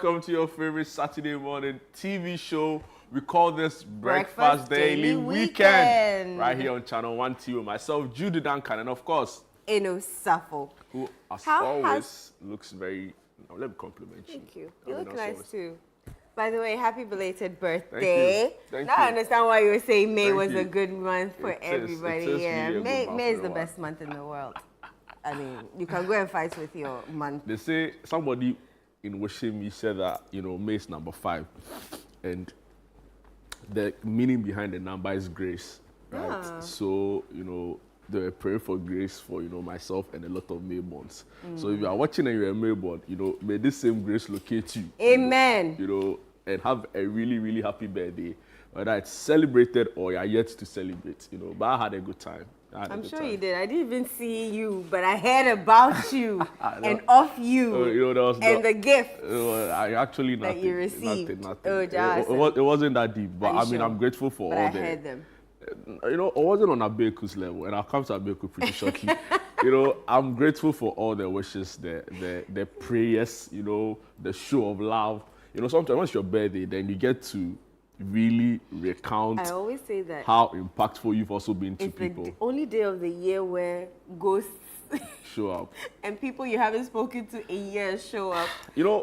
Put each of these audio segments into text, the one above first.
welcome to your favorite Saturday morning TV show. We call this Breakfast Daily Weekend. Right here on Channel 1 TV with myself, Jude Duncan, and of course, Eno Safo. Who, as always, looks very... let me compliment you. Thank you. You look nice too. By the way, happy belated birthday. Thank you. Now I understand why you were saying May was a good month for everybody. May is the best month in the world. I mean, you can go and fight with your month. They say somebody in wishing me said that, May is number 5. And the meaning behind the number is grace. Right? Ah. So, they were praying for grace for, myself and a lot of May months. So if you are watching and you're a May born, may this same grace locate you. Amen. And have a really, really happy birthday. Whether it's celebrated or you're yet to celebrate, But I had a good time. I'm sure you did. I didn't even see you, but I heard about you and of you and the gift I actually that you received. Nothing. It wasn't that deep, but I mean, I'm grateful for but all I heard them. It wasn't on Abeku's level, and I'll come to Abeku pretty shortly. I'm grateful for all the wishes, the prayers, the show of love. Sometimes when it's your birthday, then you get to really recount I always say that how impactful you've also been to people. It's the only day of the year where ghosts show up. And people you haven't spoken to in years show up.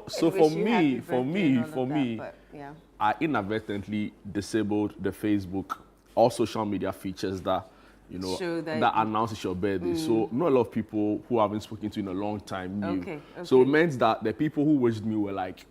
So for me, I inadvertently disabled the Facebook, all social media features that that announces your birthday. So not a lot of people who I haven't spoken to in a long time knew. Okay. So it meant that the people who wished me were like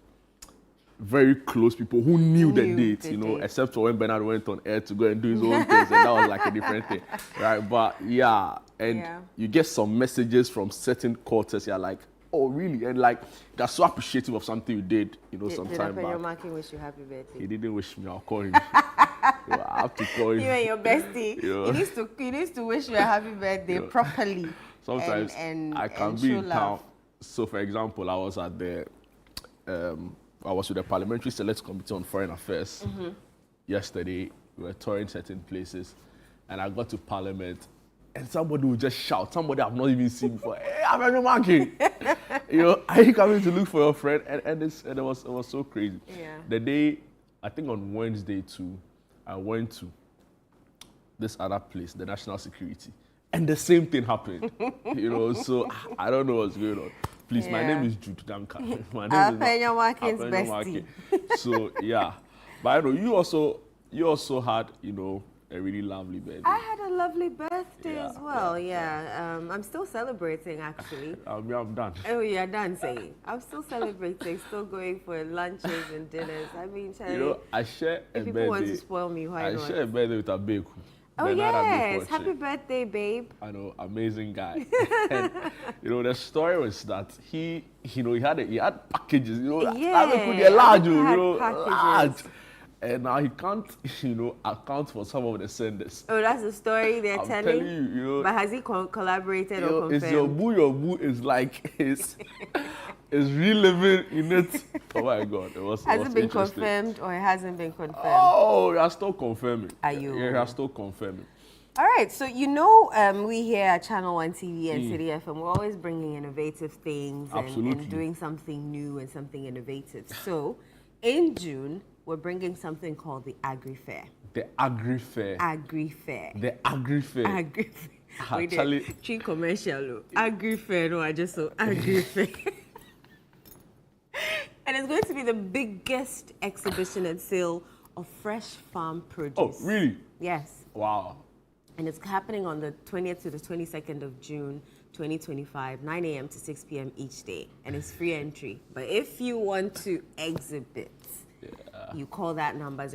very close people who knew the date, except for when Bernard went on air to go and do his own things, and that was like a different thing, right? But you get some messages from certain quarters, you're like, oh really? And like, they're so appreciative of something you did, some time back. Did Marking wish you happy birthday? He didn't wish me, I'll call him. I have to call him. You and your bestie, he needs to wish you a happy birthday properly. Sometimes I can be in town. So for example, I was at the I was with the Parliamentary Select Committee on Foreign Affairs yesterday. We were touring certain places, and I got to Parliament, and somebody would just shout, somebody I've not even seen before, hey, I'm Eno Marking. Are you coming to look for your friend? And it was so crazy. Yeah. The day, I think on Wednesday too, I went to this other place, the National Security, and the same thing happened. So I don't know what's going on. Please, my name is Jude Duncan. My name is Eno Marking's bestie. So yeah, but I know you also had a really lovely birthday. I had a lovely birthday as well. Yeah. I'm still celebrating actually. I'm done. Oh, you're done saying. I'm still celebrating, still going for lunches and dinners. I mean, I share a birthday. If people want to spoil me, why not? I share a birthday with Abeku. Oh yes, happy birthday, babe. I know, amazing guy. And, the story was that he had packages, large. And now he can't, account for some of the senders. Oh, that's the story they're telling you. But has he collaborated or confirmed? It's your boo is like is reliving in it. Oh my God, Has it been confirmed or it hasn't been confirmed? Oh, you are still confirming. Are you? Yeah, you are still confirming. All right, so we here at Channel 1 TV and City FM, we're always bringing innovative things and doing something new and something innovative. So in June, we're bringing something called the Agri Fair. The Agri Fair. Agri Fair. The Agri Fair. Agri Fair. We did tree commercial. Agri Fair. No, I just saw Agri Fair. And it's going to be the biggest exhibition and sale of fresh farm produce. Oh, really? Yes. Wow. And it's happening on the 20th to the 22nd of June, 2025, 9 a.m. to 6 p.m. each day. And it's free entry. But if you want to exhibit, you call that number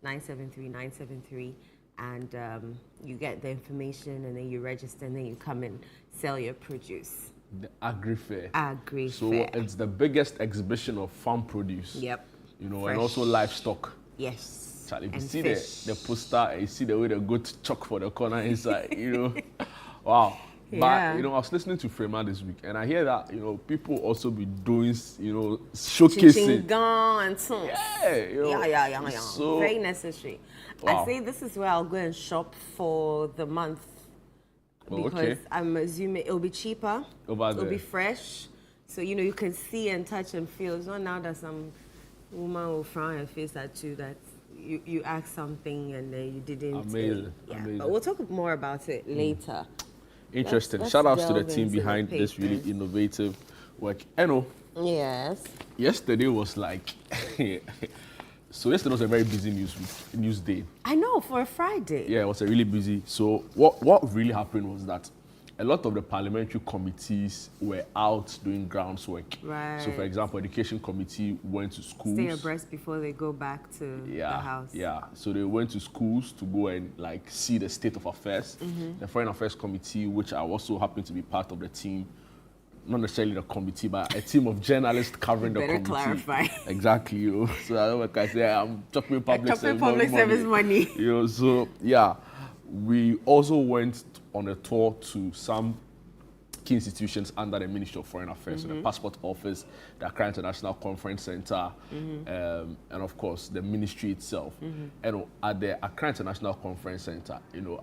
0205-973-973 and you get the information and then you register and then you come and sell your produce. The Agri Fair. Agri So Fair. it's the biggest exhibition of farm produce. Yep. And also livestock. Yes. Charlie, you see the poster and you see the way the goat chuck for the corner inside, Wow. Yeah. But, I was listening to Frema this week, and I hear that, people also be doing, showcasing. Yeah. So, very necessary. Wow. I say this is where I'll go and shop for the month because I'm assuming it'll be cheaper, it'll be fresh, So, you know, you can see and touch and feel. It's not now that some woman will frown her face at you that you asked something and then you didn't. Amazing. Yeah. Amazing. But we'll talk more about it later. Interesting. Shout outs to the team behind this really innovative work. Eno. Yes. Yesterday was like, so yesterday was a very busy news day. I know, for a Friday. Yeah, it was a really busy. So what really happened was that a lot of the parliamentary committees were out doing groundswork. Right. So, for example, education committee went to schools. Stay abreast before they go back to the house. Yeah. So they went to schools to go and like see the state of affairs. The foreign affairs committee, which I also happen to be part of the team, not necessarily the committee, but a team of journalists covering the committee. Better clarify. Exactly. So I like I say, I'm chopping public service money. So yeah, we also went on a tour to some key institutions under the Ministry of Foreign Affairs, so the Passport Office, the Accra International Conference Center, and of course the ministry itself. And at the Accra International Conference Center, you know,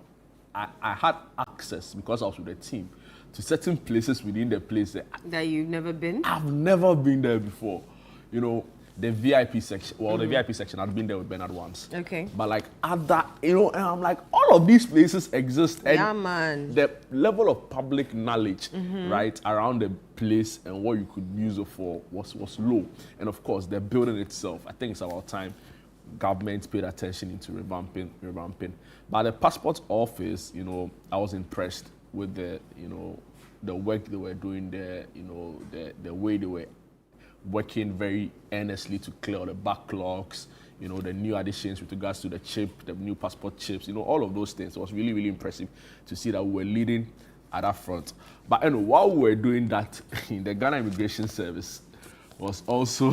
I had access because I was with the team to certain places within the place that you've never been. I've never been there before. You know, the VIP section. Well, the VIP section, I'd been there with Bernard once. Okay. But like other, you know, and I'm like, all of these places exist. And yeah, man. the level of public knowledge, right, around the place and what you could use it for was low. And of course, the building itself, I think it's about time government paid attention into revamping. But the passport office, you know, I was impressed with the, you know, the work they were doing there, you know, the way they were working very earnestly to clear all the backlogs, you know, the new additions with regards to the chip, the new passport chips, you know, all of those things. It was really, really impressive to see that we were leading at that front. But you know, while we were doing that, the Ghana Immigration Service was also,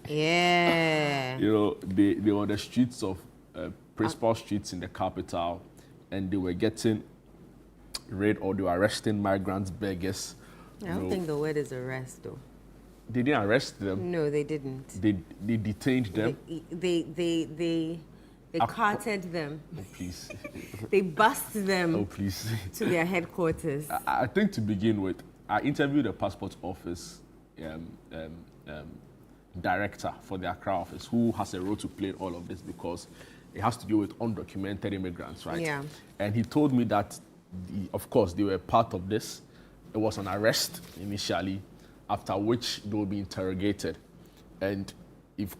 yeah, you know, they were on the streets of principal streets in the capital, and they were getting rid or they were arresting migrants, beggars. I don't think the word is arrest, though. They didn't arrest them. No, they didn't. They detained them. They carted them. Oh, please. They bussed them. Oh, please. To their headquarters. I think to begin with, I interviewed the passport office director for the Accra office, who has a role to play in all of this because it has to do with undocumented immigrants, right? Yeah. And he told me that, of course, they were part of this. It was an arrest initially, after which they will be interrogated. And if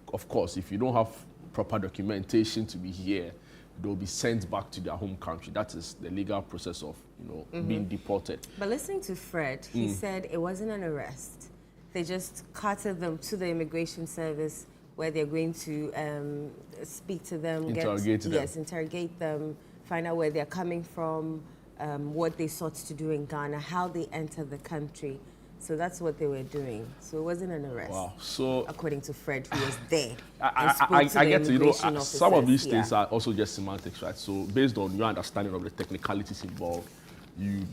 you don't have proper documentation to be here, they'll be sent back to their home country. That is the legal process of, you know, being deported. But listening to Fred, he said it wasn't an arrest. They just carted them to the immigration service where they're going to speak to them, interrogate them, find out where they're coming from, what they sought to do in Ghana, how they entered the country. So that's what they were doing. So it wasn't an arrest. Wow. So according to Fred, who was there. I get to, you know, some of these things are also just semantics, right? So based on your understanding of the technicalities involved, you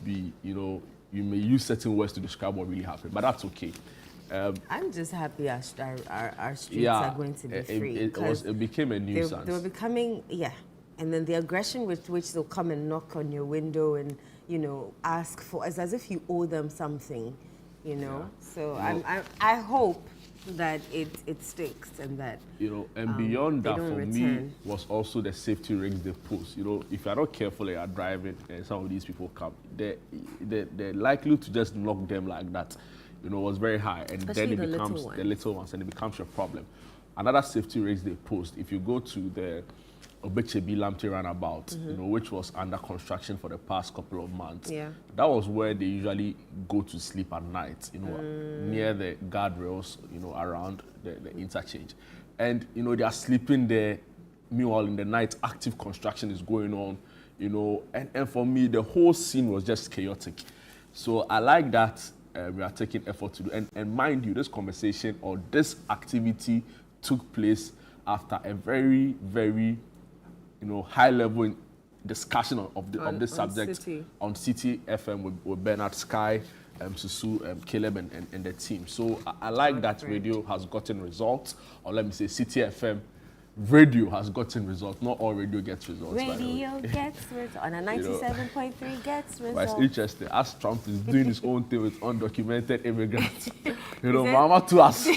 may use certain words to describe what really happened, but that's okay. I'm just happy our streets are going to be free. It became a nuisance. They were becoming, and then the aggression with which they'll come and knock on your window and, you know, ask for, it's as if you owe them something, you know. So I hope that it sticks and that, you know, and beyond that, for me was also the safety rigs they post. You know, if you're not careful and you're driving and some of these people come, they're likely to just knock them like that, you know, was very high, and especially then it becomes the little ones, and it becomes a problem. Another safety rigs they post, if you go to the Obechebi Lamte roundabout, you know, which was under construction for the past couple of months. Yeah. That was where they usually go to sleep at night, you know, near the guardrails, you know, around the interchange. And, you know, they are sleeping there. Meanwhile, in the night, active construction is going on, you know, and for me, the whole scene was just chaotic. So I like that we are taking effort to do. And mind you, this conversation or this activity took place after a very, very, you know, high-level discussion of this subject on City FM with Bernard, Sky, Susu, Caleb, and the team. So I like that radio has gotten results, or let me say City FM radio has gotten results. Not all radio gets results. Radio gets results. On a 97.3 gets results. But it's interesting. As Trump is doing his own thing with undocumented immigrants, Mama to us.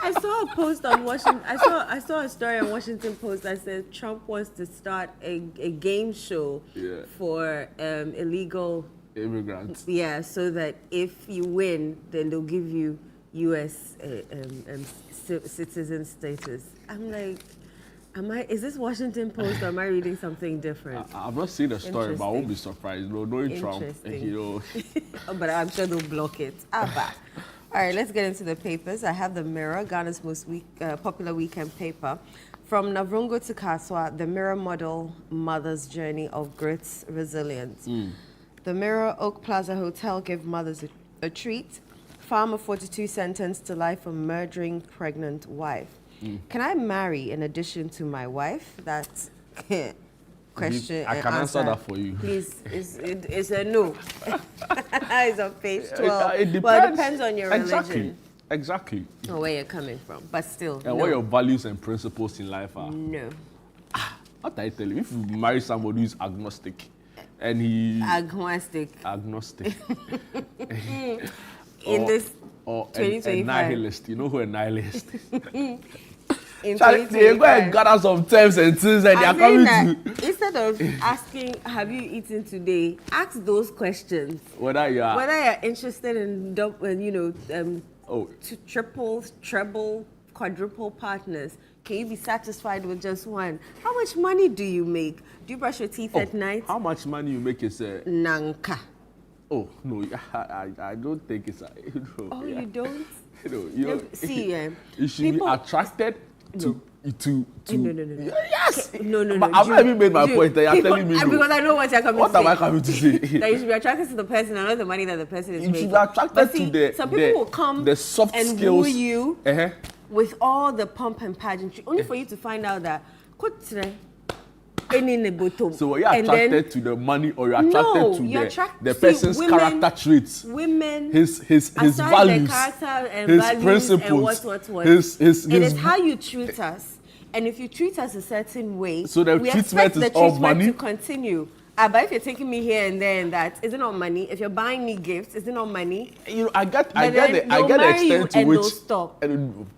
I saw a post on Washington. I saw a story on Washington Post that said Trump wants to start a game show for illegal immigrants. Yeah, so that if you win, then they'll give you U.S. citizen status. I'm like, is this Washington Post or am I reading something different? I've not seen the story, but I won't be surprised. Knowing Trump, But I'm sure they'll block it. All right, let's get into the papers. I have the Mirror, Ghana's most popular weekend paper. From Navrungo to Kaswa, the Mirror model mother's journey of grit, resilience. The Mirror Oak Plaza Hotel gave mothers a treat. Farmer 42 sentenced to life for murdering pregnant wife. Can I marry in addition to my wife? That's question. I can answer that for you. Please, it's a no. It's on page 12. It depends. Well, it depends on your religion. Exactly. Or where you're coming from. But still, and what your values and principles in life are. No. What I tell you, if you marry somebody who's agnostic, and he... Agnostic. In this or a nihilist. You know who a nihilist is? They go and gather some terms and things and they are coming to... Instead of asking, have you eaten today, ask those questions. Whether you're interested in triple, treble, quadruple partners. Can you be satisfied with just one? How much money do you make? Do you brush your teeth at night? How much money you make is Nanka. Oh, no, I don't think it's... You don't? You should be attracted to... No. Yes! No. But I've not even made my point that you're telling me no. Because I know what you're coming to say. What am I coming to say? That you should be attracted to the person and not the money that the person is making. You should be attracted to some people will come the soft and skills. woo you with all the pomp and pageantry, only for you to find out that so you're attracted to the money or you're attracted to the person's character traits, his values, his principles, and it is how you treat us. And if you treat us a certain way, so the treatment is all money to continue. But if you're taking me here and there and that, is it not money? If you're buying me gifts, is it not money? I get the extent to which. Stop.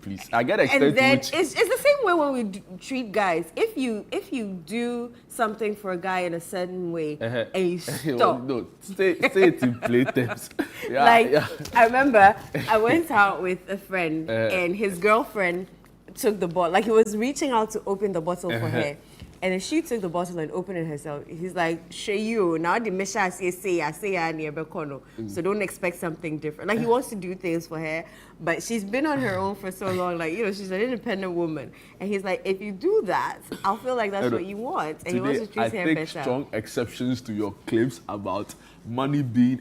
Please, I get the extent and then to which. It's the same way when we treat guys. If you do something for a guy in a certain way and you stop. No, say it in play terms. I remember I went out with a friend and his girlfriend took the bottle. Like he was reaching out to open the bottle for her. And then she took the bottle and opened it herself. He's like, "Shey you now the mesha say near Bekono." So don't expect something different. Like he wants to do things for her, but she's been on her own for so long. Like she's an independent woman. And he's like, if you do that, I'll feel like that's what you want. And today, he wants to treat her better. I take strong exceptions to your claims about money being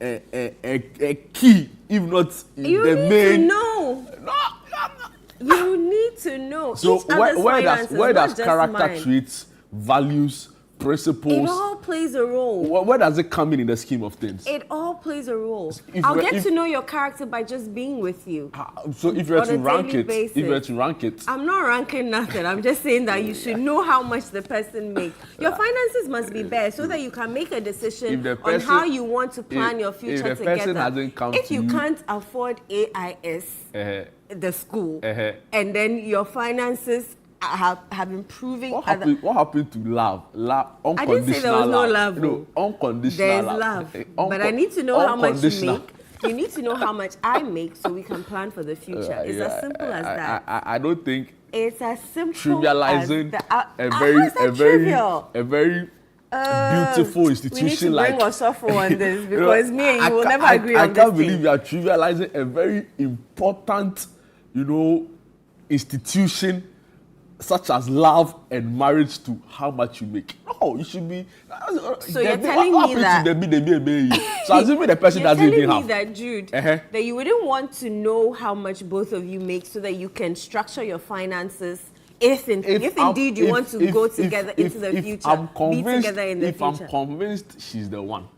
a key, if not the main. You need to know. No. You need to know. So where does character traits, values, principles? It all plays a role. Where does it come in the scheme of things? It all plays a role. I'll get to know your character by just being with you. So if you were to rank it, I'm not ranking nothing. I'm just saying that you should know how much the person makes. Your finances must be bare so that you can make a decision on how you want to plan your future together. If you can't afford AIS, the school, and then your finances have been proving. What happened to love? Unconditional I didn't say there was no love. No, unconditional There's love. But I need to know how much you make. You need to know how much I make so we can plan for the future. It's as simple as that. I don't think it's as simple trivializing a very beautiful institution. We need to bring Safo on this because me and you will never agree on this. I can't believe you are trivializing a very important, institution such as love and marriage to how much you make. No, you should be. So you're telling me that. So assuming the person doesn't even have. You're telling me that, Jude, that you wouldn't want to know how much both of you make so that you can structure your finances. If indeed you want to go together into the future, be together in the future. If I'm convinced she's the one.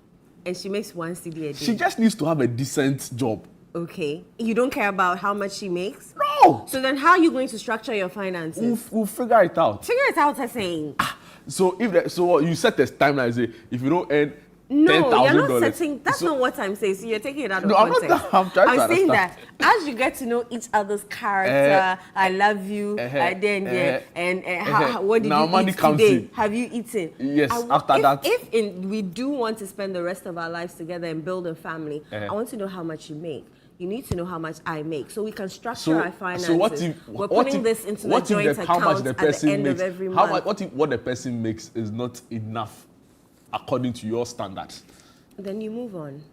And she makes 1 CD a day. She just needs to have a decent job. Okay. You don't care about how much she makes? No, How? So then how are you going to structure your finances? We'll figure it out. Figure it out, I'm saying. So you set this timeline, say if you don't earn no, $10,000. You're not setting. That's not what I'm saying. So you're taking it out of context. I'm trying to saying understand. that as you get to know each other's character, I love you, what did now you money eat comes today? in. Have you eaten? Yes. After that, if we do want to spend the rest of our lives together and build a family, I want to know how much you make. You need to know how much I make, so we can structure our finances. So we're putting this into the joint account at the end of every month. What the person makes is not enough according to your standards? Then you move on.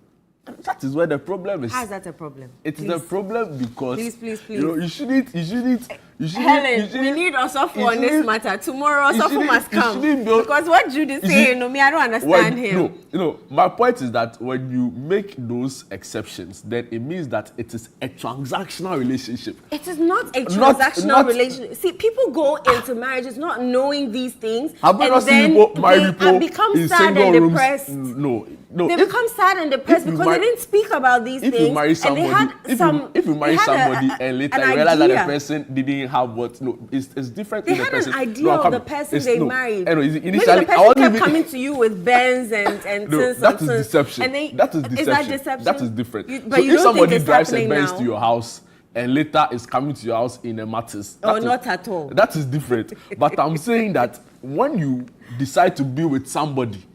That is where the problem is. How is that a problem? It is a problem because please. You shouldn't. Helen, we need Eno Safo on this matter. Tomorrow, Eno Safo must come. Because what Jude is saying, me, I don't understand him. No, my point is that when you make those exceptions, then it means that it is a transactional relationship. It is not a transactional relationship. See, people go into marriages not knowing these things, and then they become sad and depressed. No. They become sad and depressed because they didn't speak about these things. If you marry somebody, if you marry somebody and later you realize that the person didn't have what, it's different. They had an idea of the person they married. Initially, maybe the person kept coming to you with Benz and that is deception. That is deception. Is that deception? That is different. So if somebody drives a Benz to your house and later is coming to your house in a Mattis, not at all. That is different. But I'm saying that when you decide to be with somebody,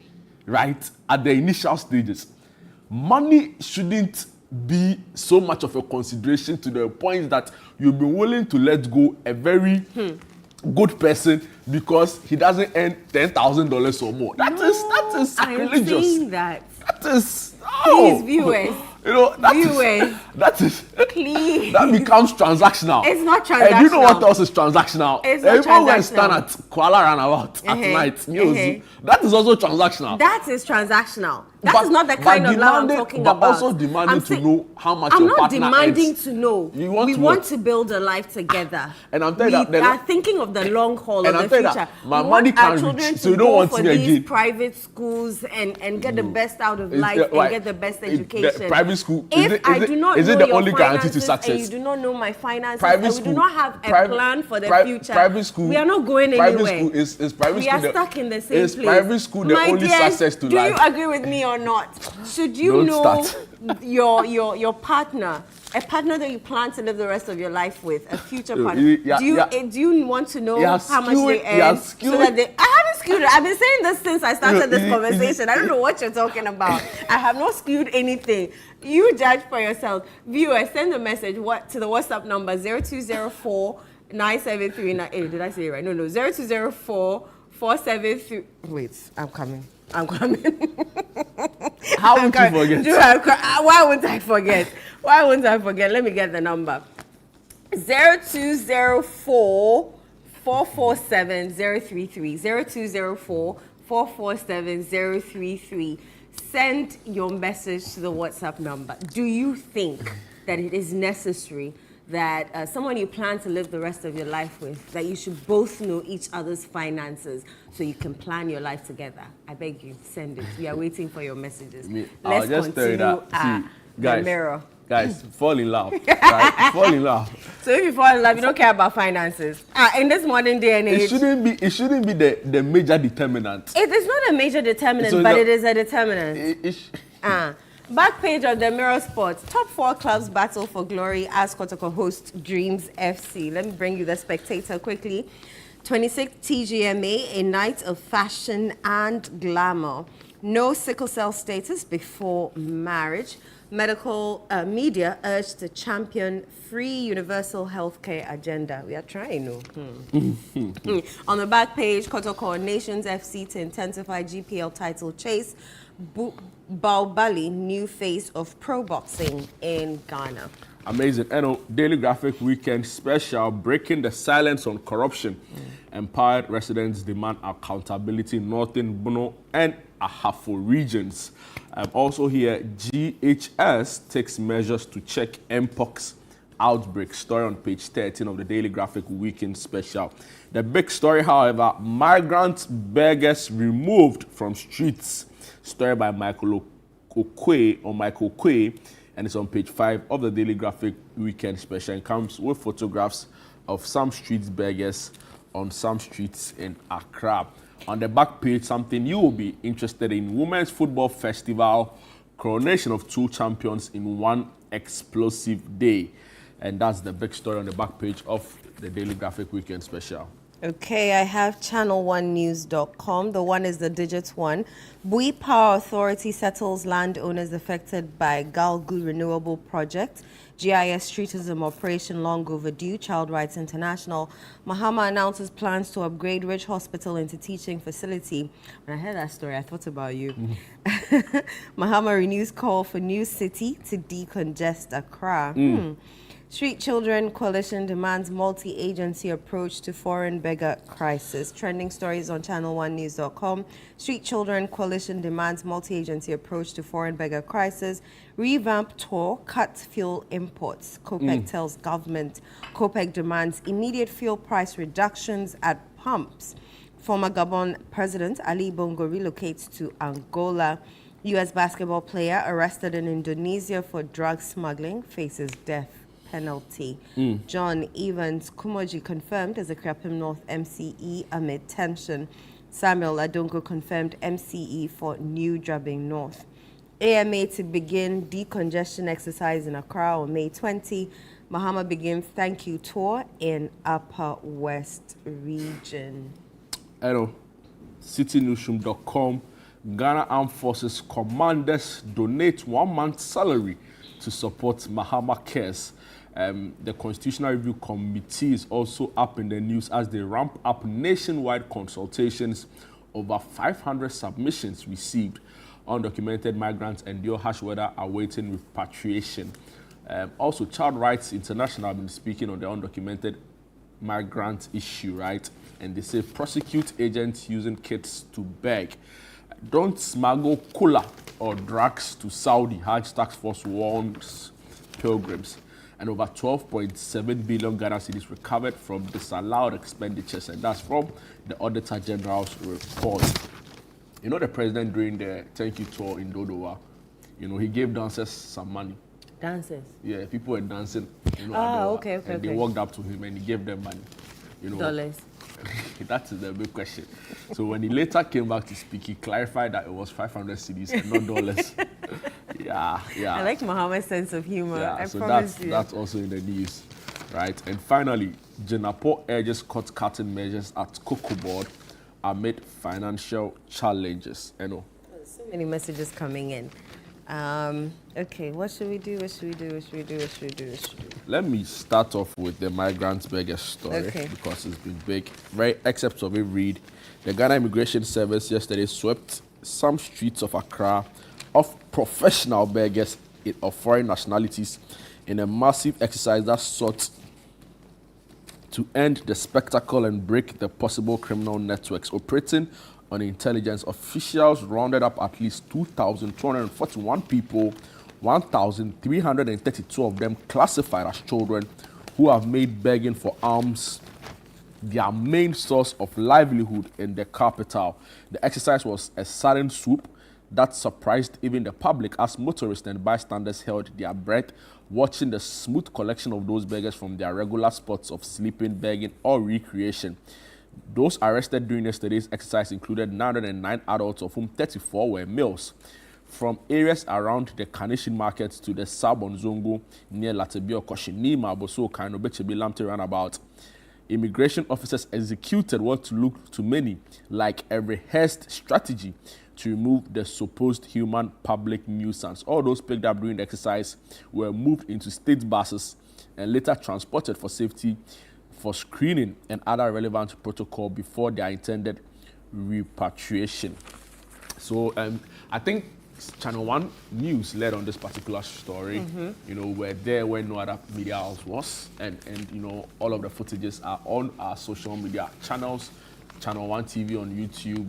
right, at the initial stages, money shouldn't be so much of a consideration to the point that you'll be willing to let go a very good person because he doesn't earn $10,000 or more. That is sacrilegious. I'm saying that. That is please, viewers. That is please. That becomes transactional. It's not transactional. And you know what else is transactional? It's not transactional. When stand at Kuala Runabout at night, that is also transactional. That is transactional. That is not the kind of love I'm talking about. But also demanding to know how much your partner earns. I'm not demanding to know. We want to build a life together. And I'm telling you, we are thinking of the long haul of the future. My money can't reach, so you don't want to go for these private schools and get the best out of life and get the best education. Private school. If I do not know the only guarantee to success? And you do not know my finances, and we do not have a plan for the future, private school, we are not going anywhere. Private school we are stuck in the same place. Is private school the only success to life? Do you agree with me or not? Should you know your partner, a partner that you plan to live the rest of your life with, a future partner? Do you want to know how much they earn? So that I haven't skewed it. I've been saying this since I started this conversation. I don't know what you're talking about. I have not skewed anything. You judge for yourself. Viewers, send a message to the WhatsApp number 0204 973. Did I say it right? No. 0204 473. Wait, I'm coming. How would you forget? Why wouldn't I forget? Let me get the number. 0204 447 033. 0204 447 033. Send your message to the WhatsApp number. Do you think that it is necessary that someone you plan to live the rest of your life with, that you should both know each other's finances so you can plan your life together? I beg you, send it. We are waiting for your messages. Let's continue the mirror. Guys, fall in love. Right? Fall in love. So if you fall in love, you don't care about finances. In this modern day and age, it shouldn't be the major determinant. It is not a major determinant, but it is a determinant. Back page of the Mirror Sports. Top 4 clubs battle for glory as Kotoko hosts Dreams FC. Let me bring you the Spectator quickly. 26th TGMA, a night of fashion and glamour. No sickle cell status before marriage. Medical media urged to champion free universal healthcare agenda. We are trying, no? On the back page, Kotoko Nations FC to intensify GPL title chase. Baobali, new face of pro boxing in Ghana. Amazing. Eno, Daily Graphic Weekend Special, breaking the silence on corruption. Empowered residents demand accountability in Northern Bono and Ahafo regions. Also here, GHS takes measures to check Mpox outbreak. Story on page 13 of the Daily Graphic Weekend Special. The big story, however, migrant beggars removed from streets. Story by Michael Okwe. and it's on page 5 of the Daily Graphic Weekend Special and comes with photographs of some street beggars on some streets in Accra. On the back page, something you will be interested in: Women's Football Festival, coronation of 2 champions in one explosive day. And that's the big story on the back page of the Daily Graphic Weekend Special. Okay, I have channel1news.com. The one is the digit 1. Bui Power Authority settles landowners affected by Galgu Renewable Project. GIS Streetism Operation long overdue. Child Rights International. Mahama announces plans to upgrade Ridge Hospital into teaching facility. When I heard that story, I thought about you. Mahama renews call for new city to decongest Accra. Street Children Coalition demands multi-agency approach to foreign beggar crisis. Trending stories on channel1news.com. Street Children Coalition demands multi-agency approach to foreign beggar crisis. Revamp tour cuts fuel imports. COPEC tells government. COPEC demands immediate fuel price reductions at pumps. Former Gabon President Ali Bongo relocates to Angola. U.S. basketball player arrested in Indonesia for drug smuggling faces death penalty. John Evans Kumoji confirmed as a Krapim North MCE amid tension. Samuel Adongo confirmed MCE for New Drubbing North. AMA to begin decongestion exercise in Accra on May 20. Mahama begins thank you tour in Upper West region. Hello, citynewsroom.com. Ghana Armed Forces commanders donate 1 month's salary to support Mahama Cares. The Constitutional Review Committee is also up in the news as they ramp up nationwide consultations. Over 500 submissions received. Undocumented migrants endure harsh weather awaiting repatriation. Also, Child Rights International have been speaking on the undocumented migrant issue, right? And they say prosecute agents using kids to beg. Don't smuggle cola or drugs to Saudi, Hajj Task Force warns pilgrims. And over 12.7 billion Ghana cedis recovered from disallowed expenditures. And that's from the Auditor General's report. You know, the president during the thank you tour in Dodowa, you know, he gave dancers some money. Dancers? Yeah, people were dancing. You know, okay. They walked up to him and he gave them money. You know, dollars. That is the big question. So when he later came back to speak, he clarified that it was 500 cedis and not dollars. Yeah. I like Mohammed's sense of humor. Yeah, I so promise you. that's also in the news, right? And finally, Jenapo urges cost-cutting measures at Cocoa Board amid financial challenges. So many messages coming in. Okay, what should we do? Let me start off with the migrant beggar story because it's been big. Very excerpts of it read: the Ghana Immigration Service yesterday swept some streets of Accra of professional beggars of foreign nationalities in a massive exercise that sought to end the spectacle and break the possible criminal networks operating on intelligence. Officials rounded up at least 2,241 people, 1,332 of them classified as children, who have made begging for alms their main source of livelihood in the capital. The exercise was a sudden swoop that surprised even the public as motorists and bystanders held their breath, watching the smooth collection of those beggars from their regular spots of sleeping, begging, or recreation. Those arrested during yesterday's exercise included 909 adults, of whom 34 were males. From areas around the Kanishin Market to the Sabon Zongo near Latibio, Koshinima, Boso, Kaino, Bechebi, Lamte roundabout, immigration officers executed what looked to many like a rehearsed strategy to remove the supposed human public nuisance. All those picked up during the exercise were moved into state buses and later transported for safety, for screening and other relevant protocol before their intended repatriation. So I think Channel 1 News led on this particular story. You know, we're there where no other media house was, and you know, all of the footages are on our social media channels, Channel 1 TV on YouTube,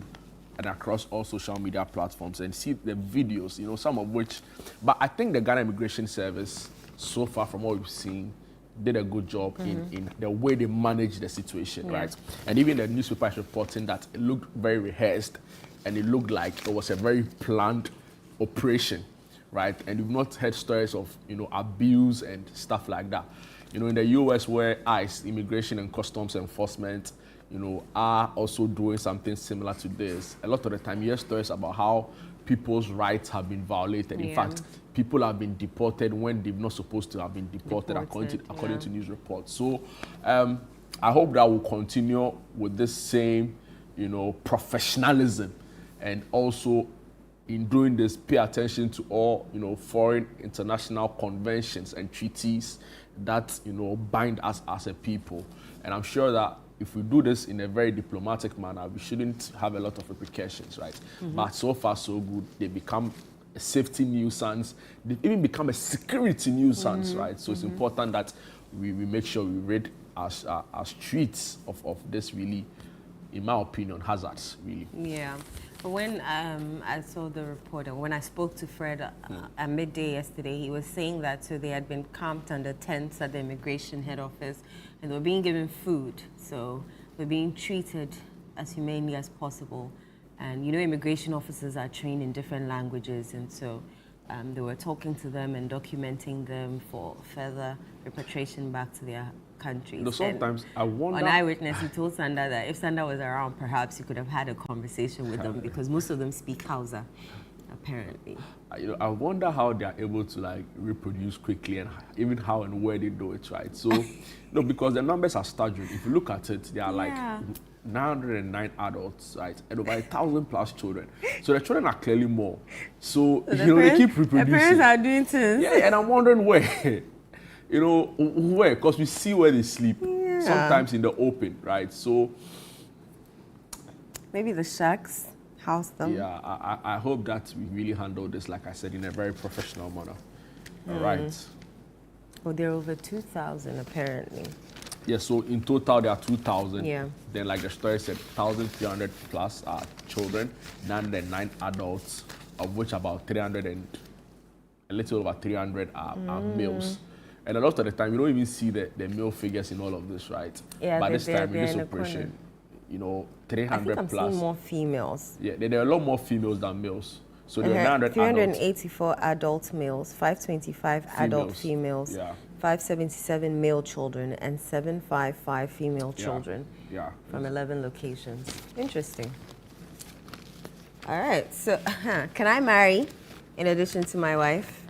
and across all social media platforms, and see the videos, you know, some of which, but I think the Ghana Immigration Service, so far from what we've seen, did a good job in the way they managed the situation, right? And even the newspaper is reporting that it looked very rehearsed, and it looked like it was a very planned operation, right? And you've not heard stories of, abuse and stuff like that. In the US, where ICE, Immigration and Customs Enforcement, are also doing something similar to this, a lot of the time you hear stories about how people's rights have been violated. In fact, people have been deported when they're not supposed to have been deported according to news reports. So I hope that will continue with this same, professionalism, and also in doing this, pay attention to all, foreign international conventions and treaties that, bind us as a people. And I'm sure that if we do this in a very diplomatic manner, we shouldn't have a lot of repercussions, right? But so far, so good. They become a safety nuisance. They even become a security nuisance, right? So it's important that we make sure we rid our streets of this really, in my opinion, hazards, really. Yeah. When I saw the report, and when I spoke to Fred at midday yesterday, he was saying that they had been camped under tents at the immigration head office, and they were being given food. So they're being treated as humanely as possible. And immigration officers are trained in different languages, and so they were talking to them and documenting them for further repatriation back to their countries. Sometimes I wonder. On Eyewitness, he told Sanda that if Sanda was around, perhaps you could have had a conversation with them, because most of them speak Hausa, apparently. I wonder how they are able to reproduce quickly, and even how and where they do it, right? So, because the numbers are staggering. If you look at it, they are 909 adults, right, and over 1,000+ children. So the children are clearly more. So they keep reproducing. The parents are doing things. Yeah, and I'm wondering where. Where? Because we see where they sleep. Yeah. Sometimes in the open, right? So maybe the shacks house them. Yeah, I hope that we really handle this, like I said, in a very professional manner. All right. Well, there are over 2,000 apparently. Yeah, so in total there are 2,000. Yeah. Then, like the story said, 1,300+ are children, 909 adults, of which about 300 and a little over 300 are males. And a lot of the time, you don't even see the male figures in all of this, right? Yeah, but this time, in this operation, 300+. I think I'm seeing more females. Yeah, there are a lot more females than males. So there are 384 adult males, 525 adult females, 577 male children, and 755 female children from 11 locations. Interesting. All right, so can I marry in addition to my wife?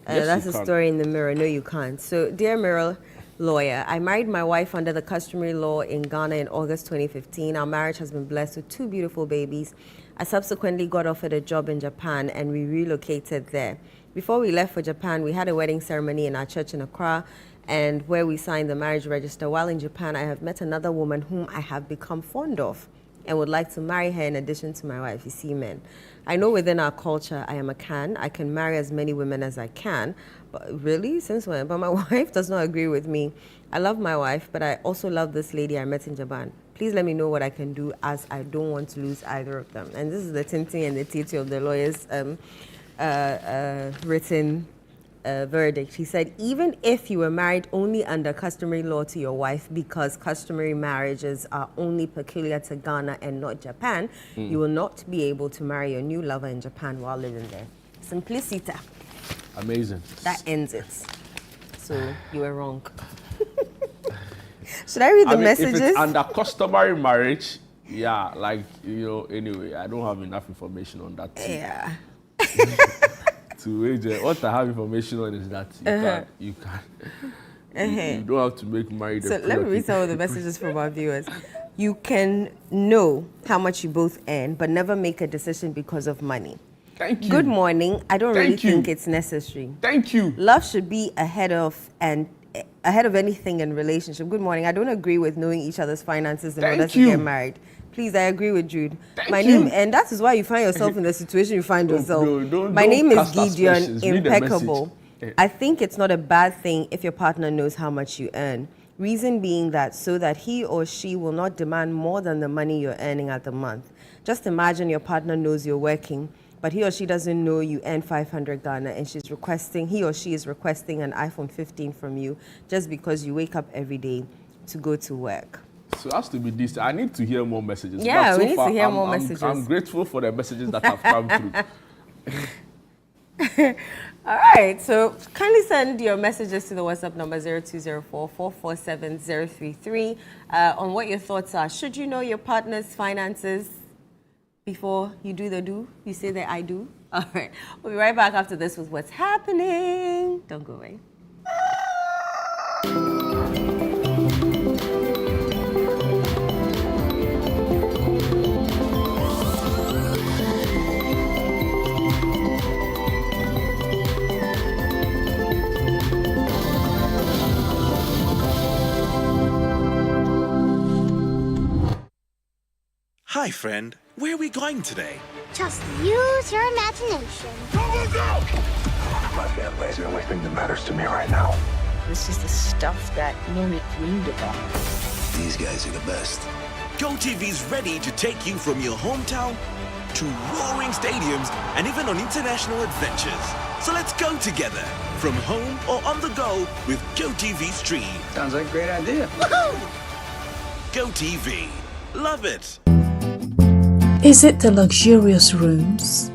Yes, that's a story in the Mirror. No, you can't. So, dear Mirror lawyer, I married my wife under the customary law in Ghana in August 2015. Our marriage has been blessed with 2 beautiful babies. I subsequently got offered a job in Japan, and we relocated there. Before we left for Japan, we had a wedding ceremony in our church in Accra, and where we signed the marriage register. While in Japan, I have met another woman whom I have become fond of and would like to marry her in addition to my wife. You see, men. I know within our culture, I am a can. I can marry as many women as I can. But really? Since when? But my wife does not agree with me. I love my wife, but I also love this lady I met in Japan. Please let me know what I can do, as I don't want to lose either of them. And this is the tinting and the titi of the lawyer's written verdict. He said, even if you were married only under customary law to your wife, because customary marriages are only peculiar to Ghana and not Japan, you will not be able to marry your new lover in Japan while living there. Simplicity. Amazing. That ends it. So you were wrong. Should I read the messages? If it's under customary marriage, anyway, I don't have enough information on that. Yeah. What I have information on is that you don't have to make married. So let me read some of the messages from our viewers. You can know how much you both earn, but never make a decision because of money. Thank you. Good morning. I don't really think it's necessary. Thank you. Love should be ahead of anything in relationship. Good morning. I don't agree with knowing each other's finances in order to get married. Please, I agree with Jude. My name, and that is why you find yourself in the situation you find yourself. My name is Gideon, impeccable. I think it's not a bad thing if your partner knows how much you earn. Reason being that so that he or she will not demand more than the money you're earning at the month. Just imagine your partner knows you're working, but he or she doesn't know you earn 500 Ghana, and he or she is requesting an iPhone 15 from you just because you wake up every day to go to work. So it has to be this. I need to hear more messages. Yeah, we need to hear more messages. I'm grateful for the messages that have come through. All right, so kindly send your messages to the WhatsApp number 0204-447-033 on what your thoughts are. Should you know your partner's finances before you do the do? You say that I do? All right, we'll be right back after this with what's happening. Don't go away. Hi, friend. Where are we going today? Just use your imagination. Go, go, go! My family is the only thing that matters to me right now. This is the stuff that Monique dreamed about. These guys are the best. GoTV's ready to take you from your hometown to roaring stadiums and even on international adventures. So let's go together, from home or on the go with GoTV Stream. Sounds like a great idea. Woohoo! GoTV. Love it. Is it the luxurious rooms?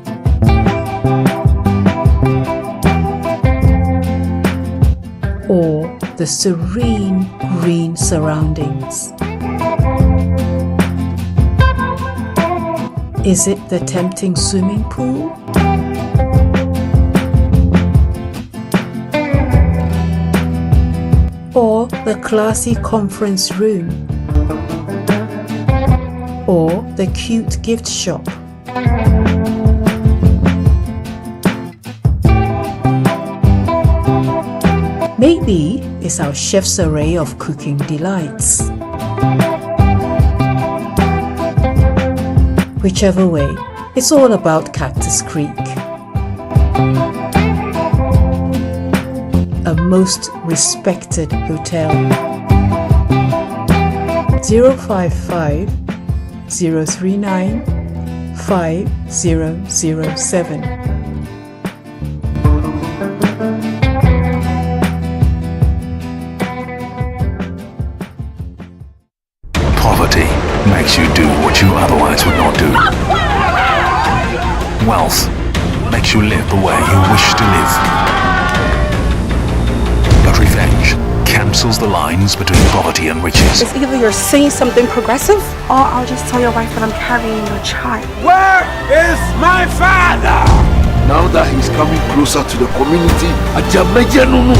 Or the serene green surroundings? Is it the tempting swimming pool? Or the classy conference room? Or the cute gift shop? Maybe it's our chef's array of cooking delights. Whichever way, it's all about Cactus Creek. A most respected hotel. 055 039 5007. Poverty makes you do what you otherwise would not do. Wealth makes you live the way you wish to live. But revenge cancels the lines between poverty and riches. It's either you're saying something progressive, or I'll just tell your wife that I'm carrying your child. Where is my father? Now that he's coming closer to the community,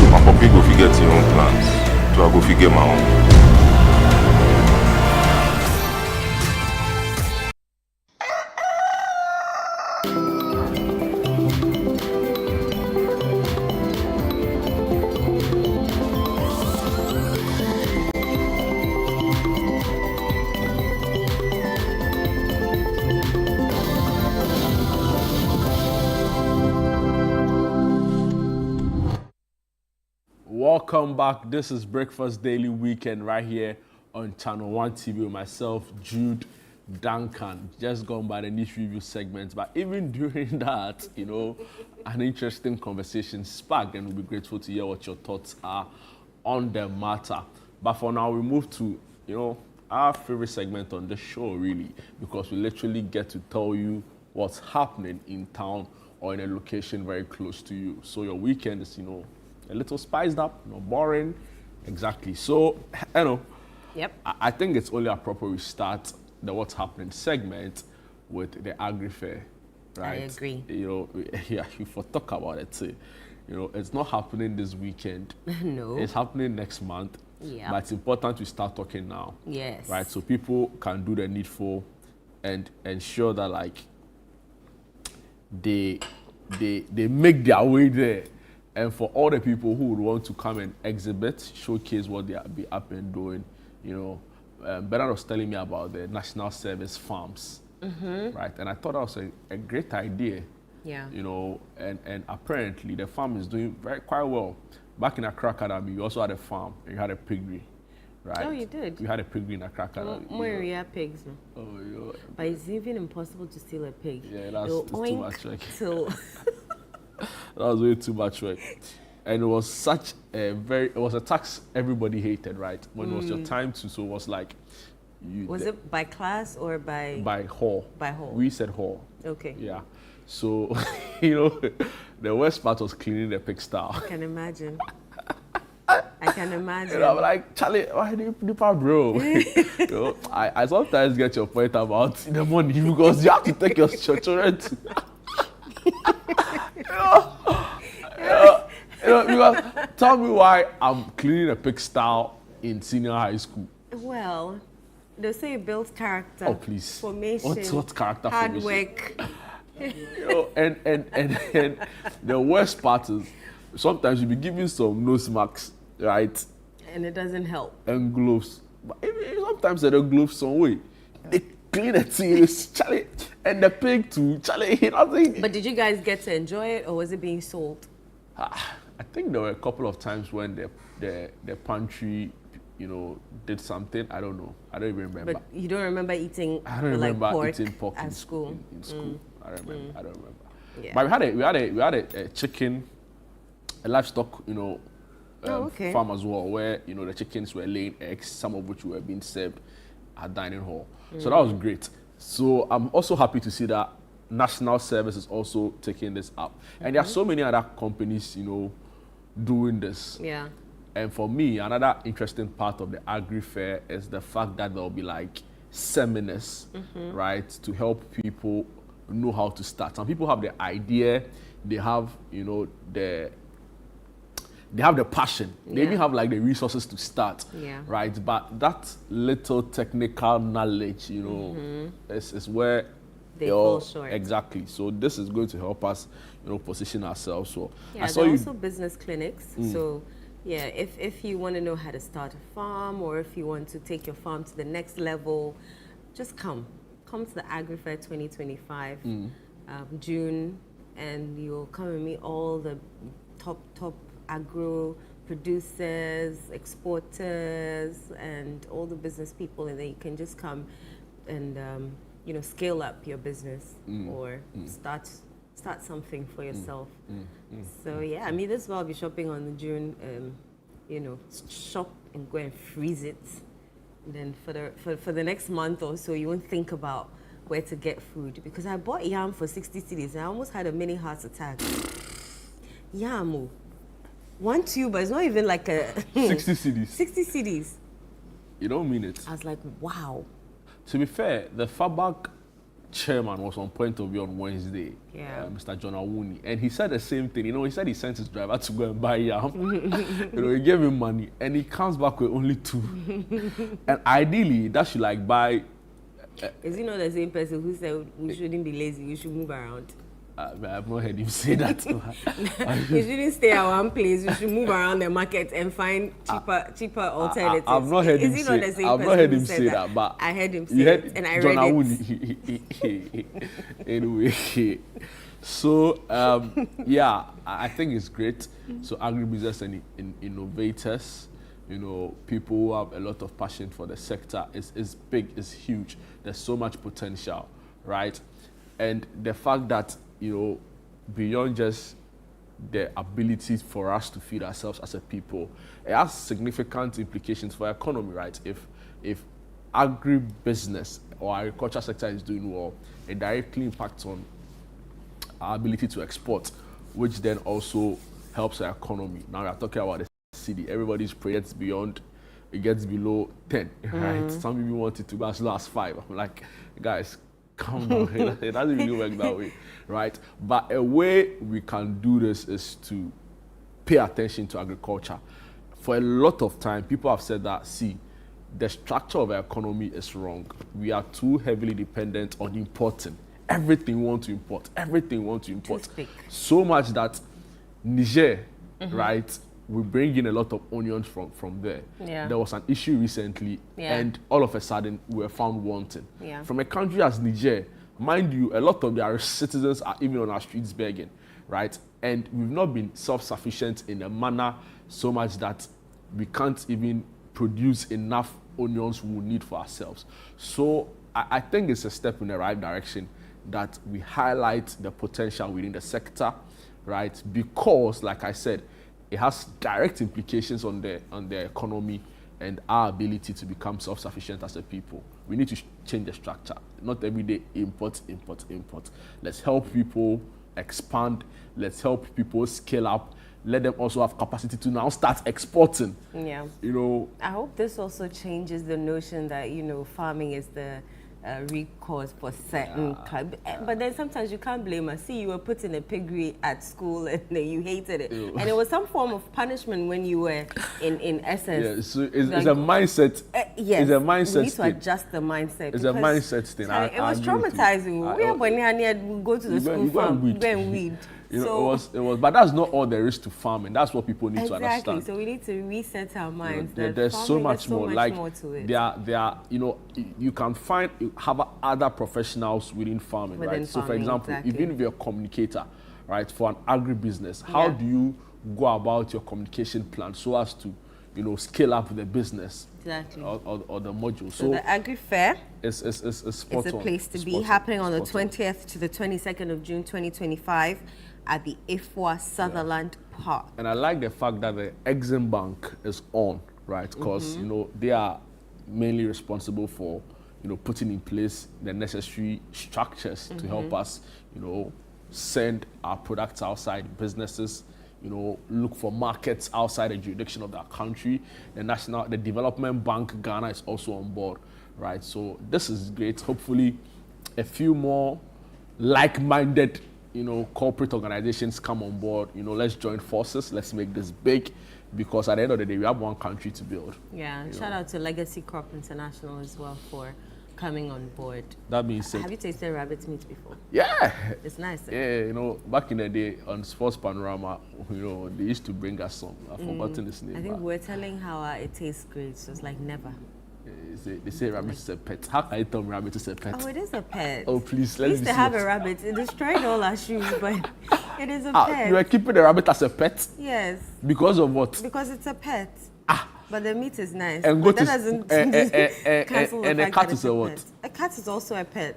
My puppy go forget your own plans. So I go figure my own. Welcome back. This is Breakfast Daily Weekend right here on Channel 1 TV with myself, Jude Duncan. Just gone by the niche review segment, but even during that, you know, an interesting conversation sparked, and we'll be grateful to hear what your thoughts are on the matter. But for now, we move to, you know, our favorite segment on the show, really, because we literally get to tell you what's happening in town or in a location very close to you. So your weekend is, you know, a little spiced up, not boring. Exactly. So, you know, I think it's only appropriate we start the What's Happening segment with the Agri Fair, right? I agree. You know, yeah, if we talk about it, you know, it's not happening this weekend. No. It's happening next month. Yeah. But it's important to start talking now. Yes. Right? So people can do the needful and ensure that, like, they make their way there. And for all the people who would want to come and exhibit, showcase what they be up and doing, you know, Bernard was telling me about the National Service farms, right? And I thought that was a great idea, you know, and apparently the farm is doing quite well. Back in Accra Academy, you also had a farm and you had a piggery, right? Oh, you did? You had a piggery in Accra Academy. Where you have pigs, no? Oh, yeah. But it's even impossible to steal a pig. Yeah, that's too much work. That was way too much work. And it was such a it was a tax everybody hated, right? When it was your time to, so it was like... Was it by class or by... By hall. By hall. We said hall. Okay. Yeah. So, you know, the worst part was cleaning the pigsty. I can imagine. I can imagine. You know, I'm like, Charlie, why do you bro? You know, I sometimes get your point about the money because you have to take your children to. Because tell me why I'm cleaning a pigsty in senior high school. Well, they say it builds character. Oh, please. Formation. What character hard formation? Work. You know, and the worst part is sometimes you be giving some nose marks, right? And it doesn't help. And gloves. But sometimes they don't gloves some way. They clean the tears, Charlie, and the pig too, Charlie. Nothing. But did you guys get to enjoy it, or was it being sold? I think there were a couple of times when the pantry, you know, did something. I don't know. I don't even remember. But you don't remember eating? I don't remember pork eating pork at school. In school. I don't remember. I don't remember. Yeah. But we had a chicken, a livestock, you know, farm as well, where you know the chickens were laying eggs, some of which were being served at dining hall. So that was great. So I'm also happy to see that National Service is also taking this up, and there are so many other companies, you know, doing this. Yeah. And for me, another interesting part of the Agri Fair is the fact that there'll be like seminars, right, to help people know how to start. Some people have the idea, they have, you know, they have the passion. They even have like the resources to start, right? But that little technical knowledge, you know, is where they fall short. Exactly. So this is going to help us, you know, position ourselves. So yeah, there are also business clinics. So yeah, if you want to know how to start a farm, or if you want to take your farm to the next level, just come to the Agri Fair 2025, June, and you'll come and meet all the top agro producers, exporters, and all the business people, and then you can just come and you know, scale up your business or start something for yourself. So yeah, I mean, this is why I'll be shopping on the June. You know, shop and go and freeze it. And then for the next month or so, you won't think about where to get food, because I bought yam for 60 cedis and I almost had a mini heart attack. Yam, 1 tube, but it's not even like a 60 cedis. 60 cedis. You don't mean it. I was like, wow. To be fair, the FABAC chairman was on point of view on Wednesday, Mr. John Awuni, and he said the same thing. You know, he said he sent his driver to go and buy yam. You know, he gave him money, and he comes back with only 2. And ideally, that should like buy. Is he not the same person who said we shouldn't be lazy, we should move around? I've not heard him say that. You shouldn't stay at one place. You should move around the market and find cheaper alternatives. I've not heard him say. I've not heard him say that, but I heard him say it, and I read it. Anyway, so yeah, I think it's great. So agribusiness and innovators, you know, people who have a lot of passion for the sector is big, is huge. There's so much potential, right? And the fact that, you know, beyond just the ability for us to feed ourselves as a people, it has significant implications for our economy, right? If agribusiness or agriculture sector is doing well, it directly impacts on our ability to export, which then also helps our economy. Now we are talking about the city. Everybody's praying beyond, it gets below 10, right? Some people want it to go as low as 5. I'm like, guys, calm down. It doesn't really work that way, right? But a way we can do this is to pay attention to agriculture. For a lot of time, people have said that, see, the structure of our economy is wrong. We are too heavily dependent on importing. Everything we want to import. Everything we want to import. So much that Niger, right, we bring in a lot of onions from there. Yeah. There was an issue recently, and all of a sudden we were found wanting. From a country as Niger, mind you, a lot of their citizens are even on our streets begging, right? And we've not been self-sufficient in a manner so much that we can't even produce enough onions we need for ourselves. So I think it's a step in the right direction that we highlight the potential within the sector, right? Because, like I said, it has direct implications on the economy and our ability to become self-sufficient as a people. We need to change the structure. Not every day import. Let's help people expand. Let's help people scale up. Let them also have capacity to now start exporting. Yeah. You know. I hope this also changes the notion that, you know, farming is the recourse for certain but then sometimes you can't blame us. See, you were put in a piggery at school and then you hated it. Ew. And it was some form of punishment when you were in essence. Yeah, so it's a mindset. Yes, it's a mindset. We need to adjust the mindset. It's a mindset thing. It was traumatizing. We go to the school farm, go and weed. You know, it was, but that's not all there is to farming. That's what people need to understand. Exactly. So we need to reset our minds. You know, there's so much more. Like more to it. There are, you know, you can have other professionals within farming, right? So, for example, even if you're a communicator, right, for an agribusiness, how do you go about your communication plan so as to, you know, scale up the business? Exactly. Or the module. So the Agri Fair is spot a place to be, happening on the 20th to the 22nd of June 2025 at the Ifwa Sutherland Park. And I like the fact that the Exim Bank is on, right? Because you know, they are mainly responsible for, you know, putting in place the necessary structures to help us, you know, send our products outside, businesses, you know, look for markets outside the jurisdiction of that country. The Development Bank Ghana is also on board, right? So this is great. Hopefully a few more like-minded, you know, corporate organizations come on board. You know, let's join forces. Let's make this big, because at the end of the day, we have one country to build. Yeah, shout out to Legacy Crop International as well for coming on board. That being said, have you tasted rabbit meat before? Yeah. It's nice. Yeah, you know, back in the day on Sports Panorama, you know, they used to bring us some. I've forgotten his name. I think we're telling how it tastes great, so it's like never. They say rabbit is a pet. How can you tell me rabbit is a pet? Oh, it is a pet. Oh, please, let me see. We used to have a rabbit. It destroyed all our shoes, but it is a pet. You are keeping the rabbit as a pet? Yes. Because of what? Because it's a pet. But the meat is nice. And that doesn't cancel the fact a cat is a what? Pet. A cat is also a pet.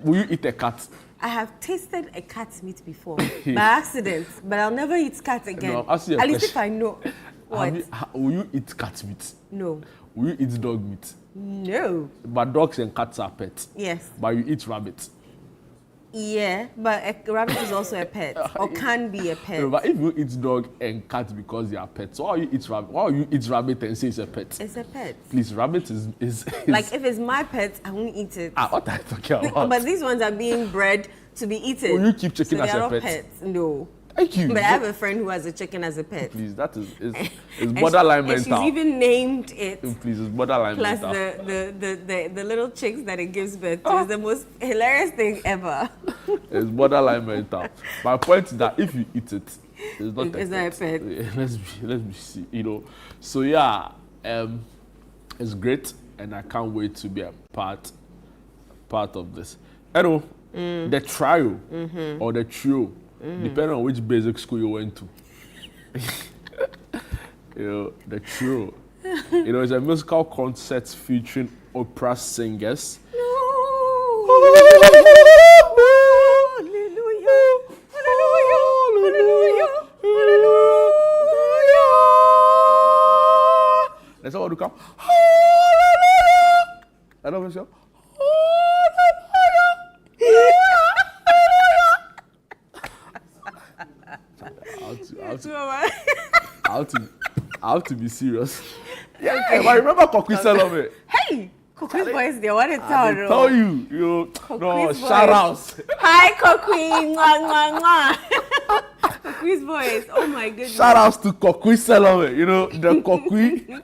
Will you eat a cat? I have tasted a cat's meat before by accident, but I'll never eat cat again. No, at least if I know. What? Will you eat cat meat? No. Will you eat dog meat? No. But dogs and cats are pets. Yes. But you eat rabbit. Yeah, but a rabbit is also a pet, or can be a pet. No, but if you eat dog and cat because they are pets, why you eat rabbit? Why you eat rabbit and say it's a pet? It's a pet. Please, rabbit is like if it's my pet, I won't eat it. What are you talking about? But these ones are being bred to be eaten. Will you keep chicken as a pet? Pets. No. Thank you. But I have a friend who has a chicken as a pet. Please, that is borderline mental. And she's even named it. Please, it's borderline mental. Plus the little chicks that it gives birth to is the most hilarious thing ever. It's borderline mental. My point is that if you eat it, it's not a pet. Let's be see, you know. So yeah, it's great, and I can't wait to be a part of this. Eno, the trio or the trio. Depending on which basic school you went to. You know, the trio. You know, it's a musical concert featuring opera singers. That's all to come. I don't know. I have to be serious. Yeah, okay. But I remember Kokwi Salome. Hey, Kokwi's voice there. What a town. I tell you, no, shout outs. Hi, Kokwi. Kokwi's voice. Oh my goodness. Shout outs to Kokwi Salome. You know, the Kokwi.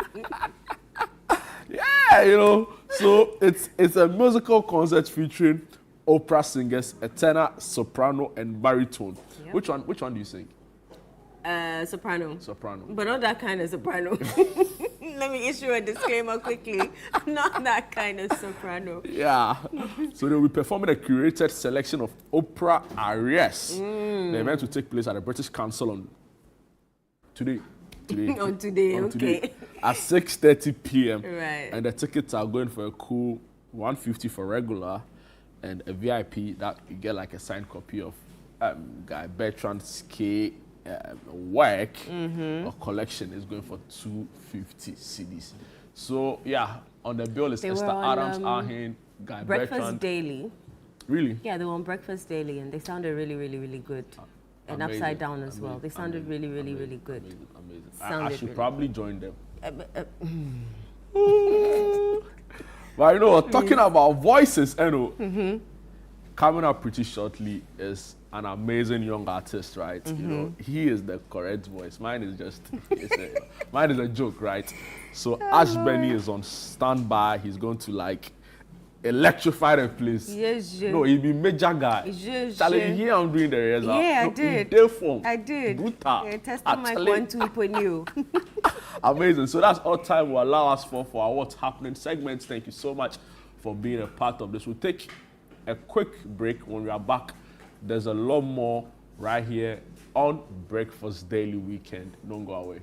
Yeah, you know. So it's a musical concert featuring opera singers, a tenor, soprano, and baritone. Yep. Which one do you sing? Soprano. Soprano. But not that kind of soprano. Let me issue a disclaimer quickly. Not that kind of soprano. Yeah. So they will be performing a curated selection of opera arias. The event will take place at the British Council on today. Okay. At 6:30 p.m. Right. And the tickets are going for a cool $150 for regular, and a VIP that you get like a signed copy of Guy Bertrand's work or collection is going for 250 CDs. So, yeah, on the bill is Esther Adams, Ahin, Guy Breakfast Bertrand. Daily. Really? Yeah, they were on Breakfast Daily, and they sounded really, really, really good. And amazing, Upside Down as well. They sounded really, really, really good. Amazing. I should probably join them. But you know, talking about voices, Eno, coming up pretty shortly is an amazing young artist, right? You know, he is the correct voice. Mine is just, mine is a joke, right? So Ash Benny is on standby. He's going to like electrify the place. Yes, no, he'll be major guy. Charlie, here I'm doing the rehearsal. Yeah, I did. I did. Brutal. Yeah, testing my 1-2.0. Amazing. So that's all time will allow us for our What's Happening segments. Thank you so much for being a part of this. We'll take a quick break. When we are back, there's a lot more right here on Breakfast Daily Weekend. Don't go away.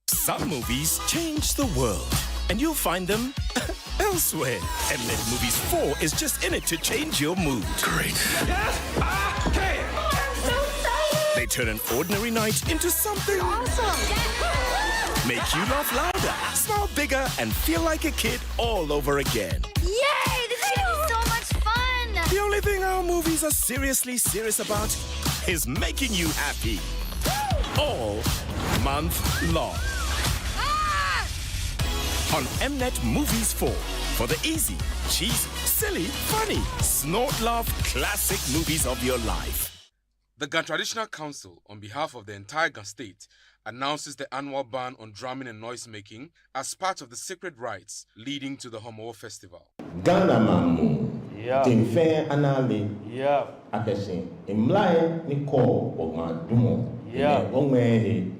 Some movies change the world, and you'll find them elsewhere. Mnet Movies 4 is just in it to change your mood. Great. Yes, I can! I'm so excited! They turn an ordinary night into something Awesome! make you laugh louder, smile bigger, and feel like a kid all over again. Yay! This is gonna be so much fun! The only thing our movies are seriously serious about is making you happy. All month long. On Mnet Movies 4 for the easy, cheesy, silly, funny, snort laugh classic movies of your life. The Ghana Traditional Council, on behalf of the entire Ghana state, announces the annual ban on drumming and noise making as part of the sacred rites leading to the Homo Festival. Ghana Mamu, Timfe Anali, Akesin, Imlai Niko, Ogmadumo, Ogmehe.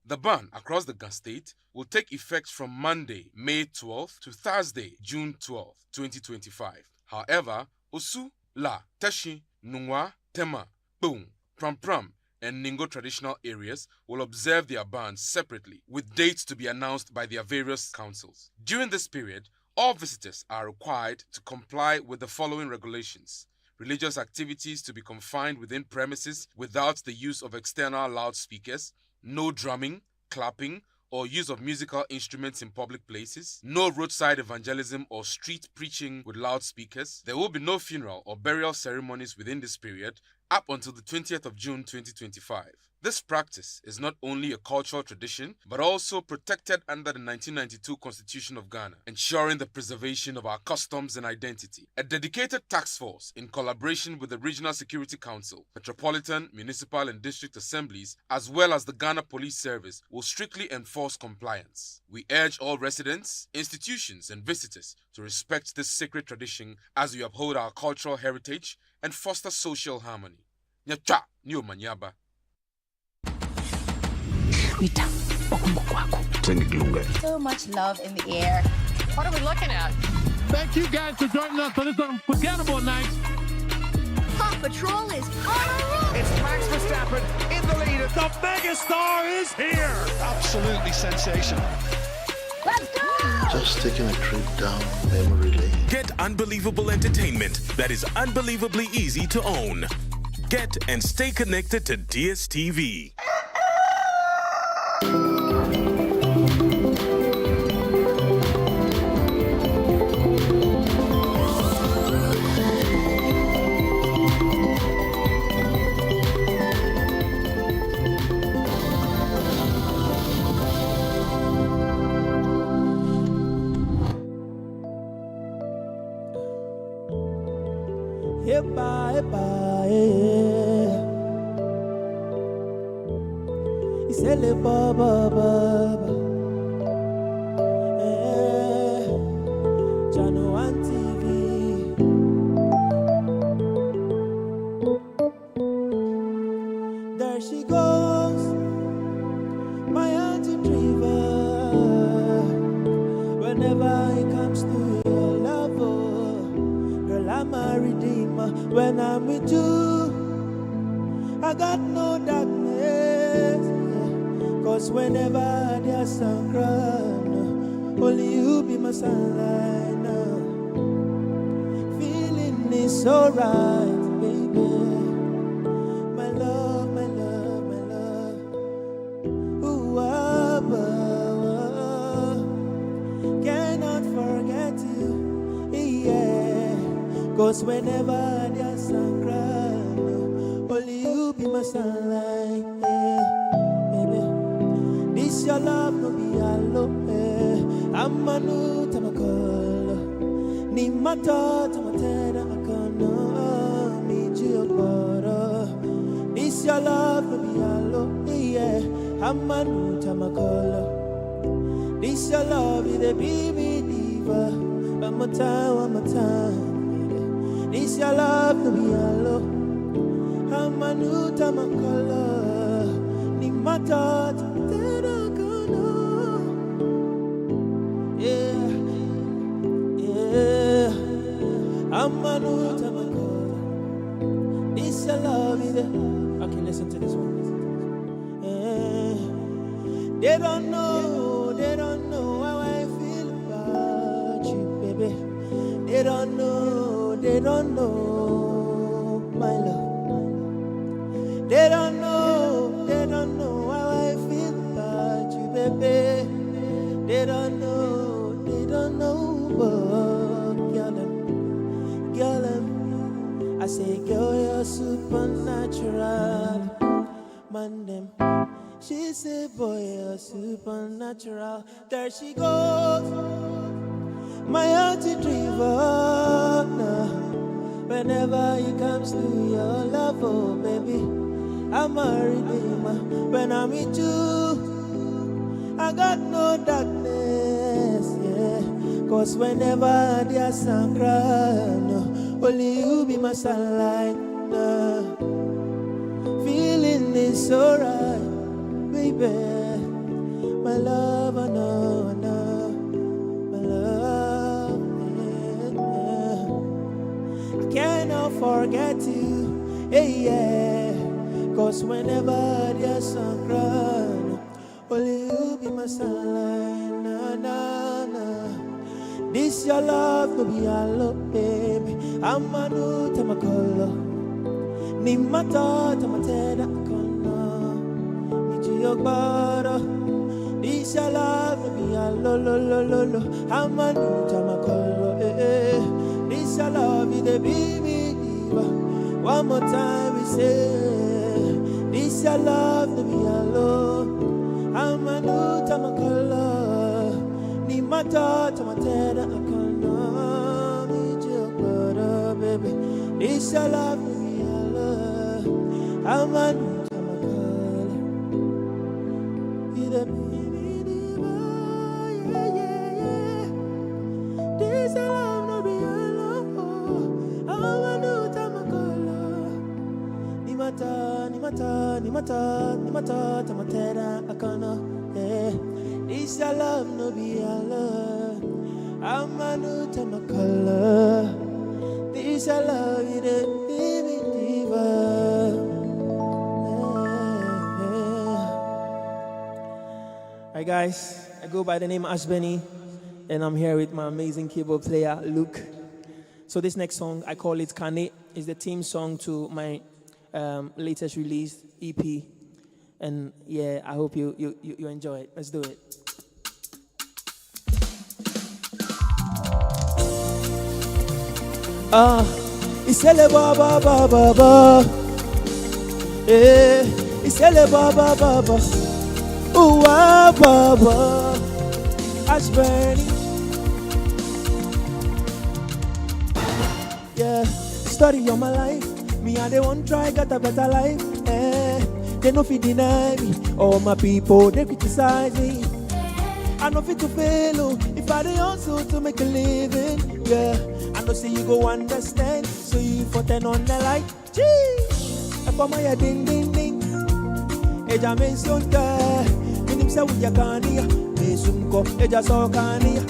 The ban across the Ghana state will take effect from Monday, May 12th to Thursday, June 12th, 2025. However, Osu, La, Teshi, Nungwa, Tema, Boom, Pram Pram, and Ningo traditional areas will observe their bans separately, with dates to be announced by their various councils. During this period, all visitors are required to comply with the following regulations. Religious activities to be confined within premises without the use of external loudspeakers, no drumming, clapping, or use of musical instruments in public places, no roadside evangelism or street preaching with loudspeakers. There will be no funeral or burial ceremonies within this period up until the 20th of June 2025. This practice is not only a cultural tradition, but also protected under the 1992 Constitution of Ghana, ensuring the preservation of our customs and identity. A dedicated task force, in collaboration with the Regional Security Council, Metropolitan, Municipal and District Assemblies, as well as the Ghana Police Service, will strictly enforce compliance. We urge all residents, institutions and visitors to respect this sacred tradition as we uphold our cultural heritage and foster social harmony. Nyacha, Nyo Manyaba. So much love in the air. What are we looking at? Thank you guys for joining us on this unforgettable night. Paw Patrol is on a roll! It's Max Verstappen in the lead. The megastar is here! Absolutely sensational. Let's go! Just taking a trip down memory lane. Get unbelievable entertainment that is unbelievably easy to own. Get and stay connected to DSTV. There she goes, my auntie Driver. When I'm with you, I got no darkness. Cause whenever there's sun crown, only you be my sunlight now. Feeling is so right, baby. My love, my love, my love. Ooh, cannot forget you, yeah. Cause whenever there's sun crown, only you be my sunlight, yeah. Baby, this your love no be alone, yeah. I'm a new tamakolo, ni mata tamatera akano, mi jiokoro. This your love no be alone, yeah. I'm a new tamakolo. This your love is a baby diva. One more time. This your love to be alone. I'm a new tamakolo. Ni mata tera kono. Yeah. I'm a new tamakolo. This your love is a. Okay, listen to this one. Yeah. They don't know how I feel about you, baby. They don't know my love. They don't know how I feel about you, baby. They don't know, but girl, I say, girl, you're supernatural, man, them. She said, boy, you're supernatural. There she goes, my heart is driven. Whenever it comes to your love, oh baby, I'm a redeemer. When I'm with you, I got no darkness, yeah. Cause whenever there's sun crown, only you be my sunlight. Feeling is so right. Baby, my love, I know, my love, yeah. I cannot forget you, yeah. Cause whenever there's sun crown, only you be my sunlight, na. This your love to be alone, baby. I'm a new tamakolo, ni mata tamatera kono. This your love to be a lo. I'm a new tamakolo, eh. This your love is the baby diva. One more time we say, this your love to be a lo. I'm a new tamakolo, ni mata tamatera akano, mi jiokoro, baby. This your love to be a lo. I'm a new ni mata tamatera akana, yeah. This your love no be alone. I'm a new tamakala. This your love is a baby diva. Hi guys, I go by the name Ash Benny, and I'm here with my amazing keyboard player Luke. So this next song, I call it Kane, is the theme song to my latest release EP, and yeah, I hope you enjoy it. Let's do it. Isele ba ba ba ba ba, isele ba ba ba ba, ooh ba ba ba, Ash Benny. Yeah, story of my life. Me and they won't try, got a better life. They no fit deny me. All my people, they criticize me. I know fit to fail, if I dey hustle to make a living. Yeah, I know say you go understand. So you for 10 on the light. Gee, if I'm a ding ding ding. Eja mention that. Minim say we ya kania. Mesum ko eja so kania.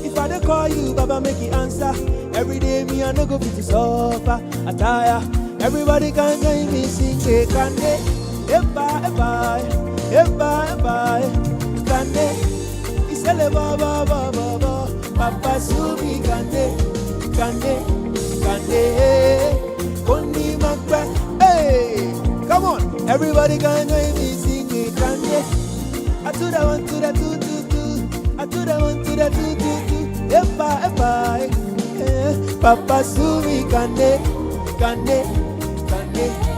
If I dey call you, Baba make you answer. Every day me I no go fit to suffer. I tire. Everybody can join me sing a kande. Eba. Kande. Isele baba. Papa Sumi kande. Koni makba. Hey, come on. Everybody can join me sing a kande. I do that one to that two. I do that one to that two. Eba. Papa Sumi kande.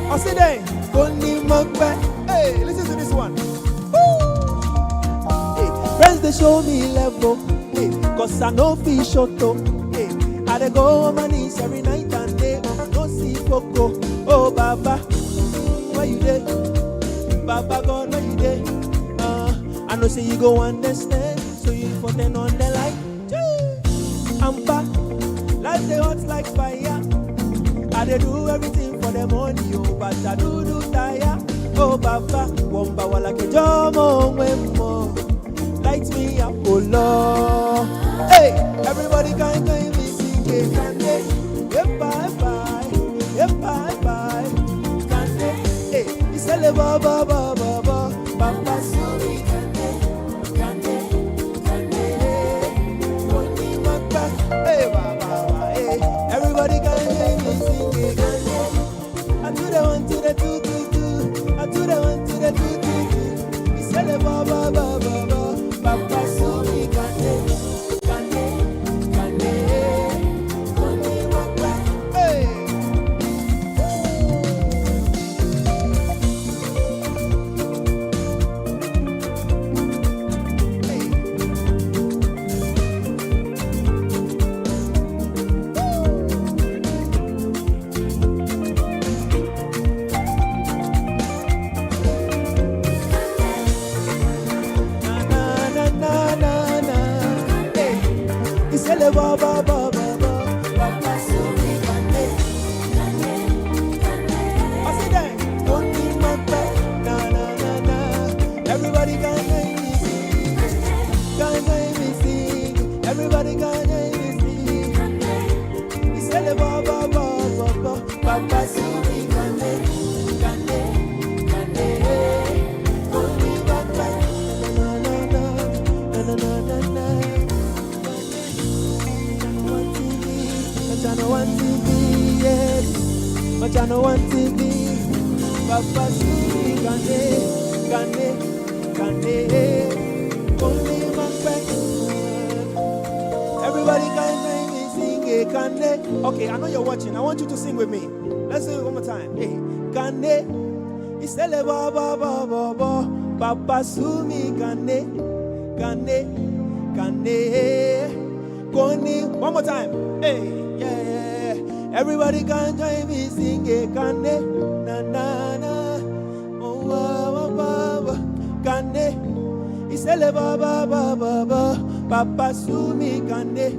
I say then, Koni Magba. Hey, listen to this one. Woo! Hey, friends they show me level. Hey, cause I know fish shotto. Hey, I dey go on my knees every night and day. No see Poco. Oh Baba, where you dey? Baba God, where you dey? I know say you go understand. So you for ten on the light. I'm back. Life they hot like fire. I dey do everything for the money, oh, but I do tire. Oh, Baba, womba wala ke jomo wemo. Light me up, oh Lord. Hey, everybody can join me sing it, kande. Bye. Kande, hey, isele baba. Papa Sumi kande. Koni makba, hey, Baba, hey. Everybody can join me sing it, kande. I do the one to the two. I do the one to the two. Isele baba. Papa Sumi kande. Koni makba, hey. Isele baba. Papa Sumi kande. I say that. Koni makba. Na. Everybody can join me sing. Everybody can join me sing. Isele baba. Papa Sumi kande. Koni makba. Na. But I know one TV, Papa Sumi kande. Only my friend. Everybody can join me sing a kande. Okay, I know you're watching. I want you to sing with me. Let's do it one more time. Hey, kande. Isele baba. Papa Sumi kande. Koni. One more time. Hey, yeah. Everybody can join me sing a kande. Na. Oh, baba. Kande. Isele baba. Papa Sumi kande.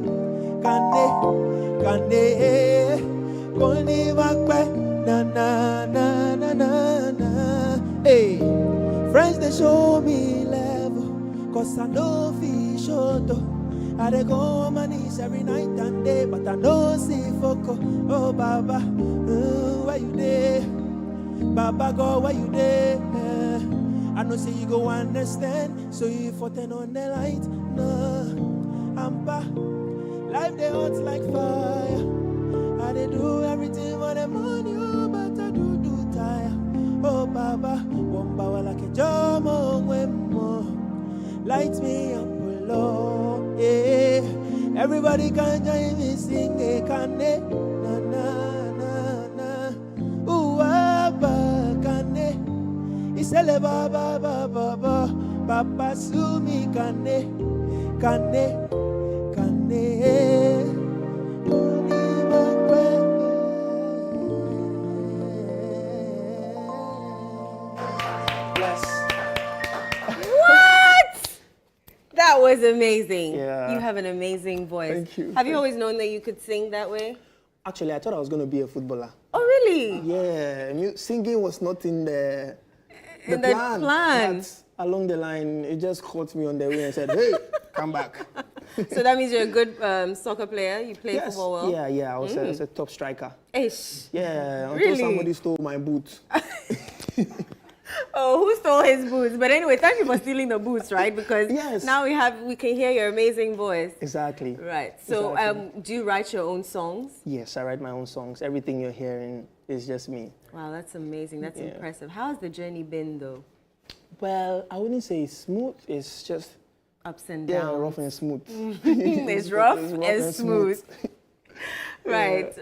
Koni makbe. Na. Hey, friends they show me level. Cause I know fish shotto. I dey go on my knees every night and day, but I know see Foco. Oh Baba, where you dey? Baba God, where you dey? I know say you go understand, so you for ten on the light. No, I'm back. Life they hot like fire. I dey do everything for the money, oh, but I do tire. Oh Baba, womba wala ke jomo wemo. Light me up, oh Lord. Yeah. Everybody can join me sing a kande. Na. Ooh, Abba kande. Isele baba. Papa Sumi kande. That was amazing. Yeah. You have an amazing voice. Thank you. Have you always known that you could sing that way? Actually, I thought I was going to be a footballer. Oh, really? Yeah. Singing was not in the plan. But along the line, it just caught me on the way and said, hey, come back. So that means you're a good soccer player? You play football well? Yeah. I was a top striker. Ish. Yeah, really? Until somebody stole my boots. Oh, who stole his boots? But anyway, thank you for stealing the boots, right? Because now we can hear your amazing voice. Exactly. Right. So, do you write your own songs? Yes, I write my own songs. Everything you're hearing is just me. Wow, that's amazing. That's impressive. How has the journey been, though? Well, I wouldn't say it's smooth. It's just ups and downs. Yeah, rough and smooth. It's rough and smooth. Right.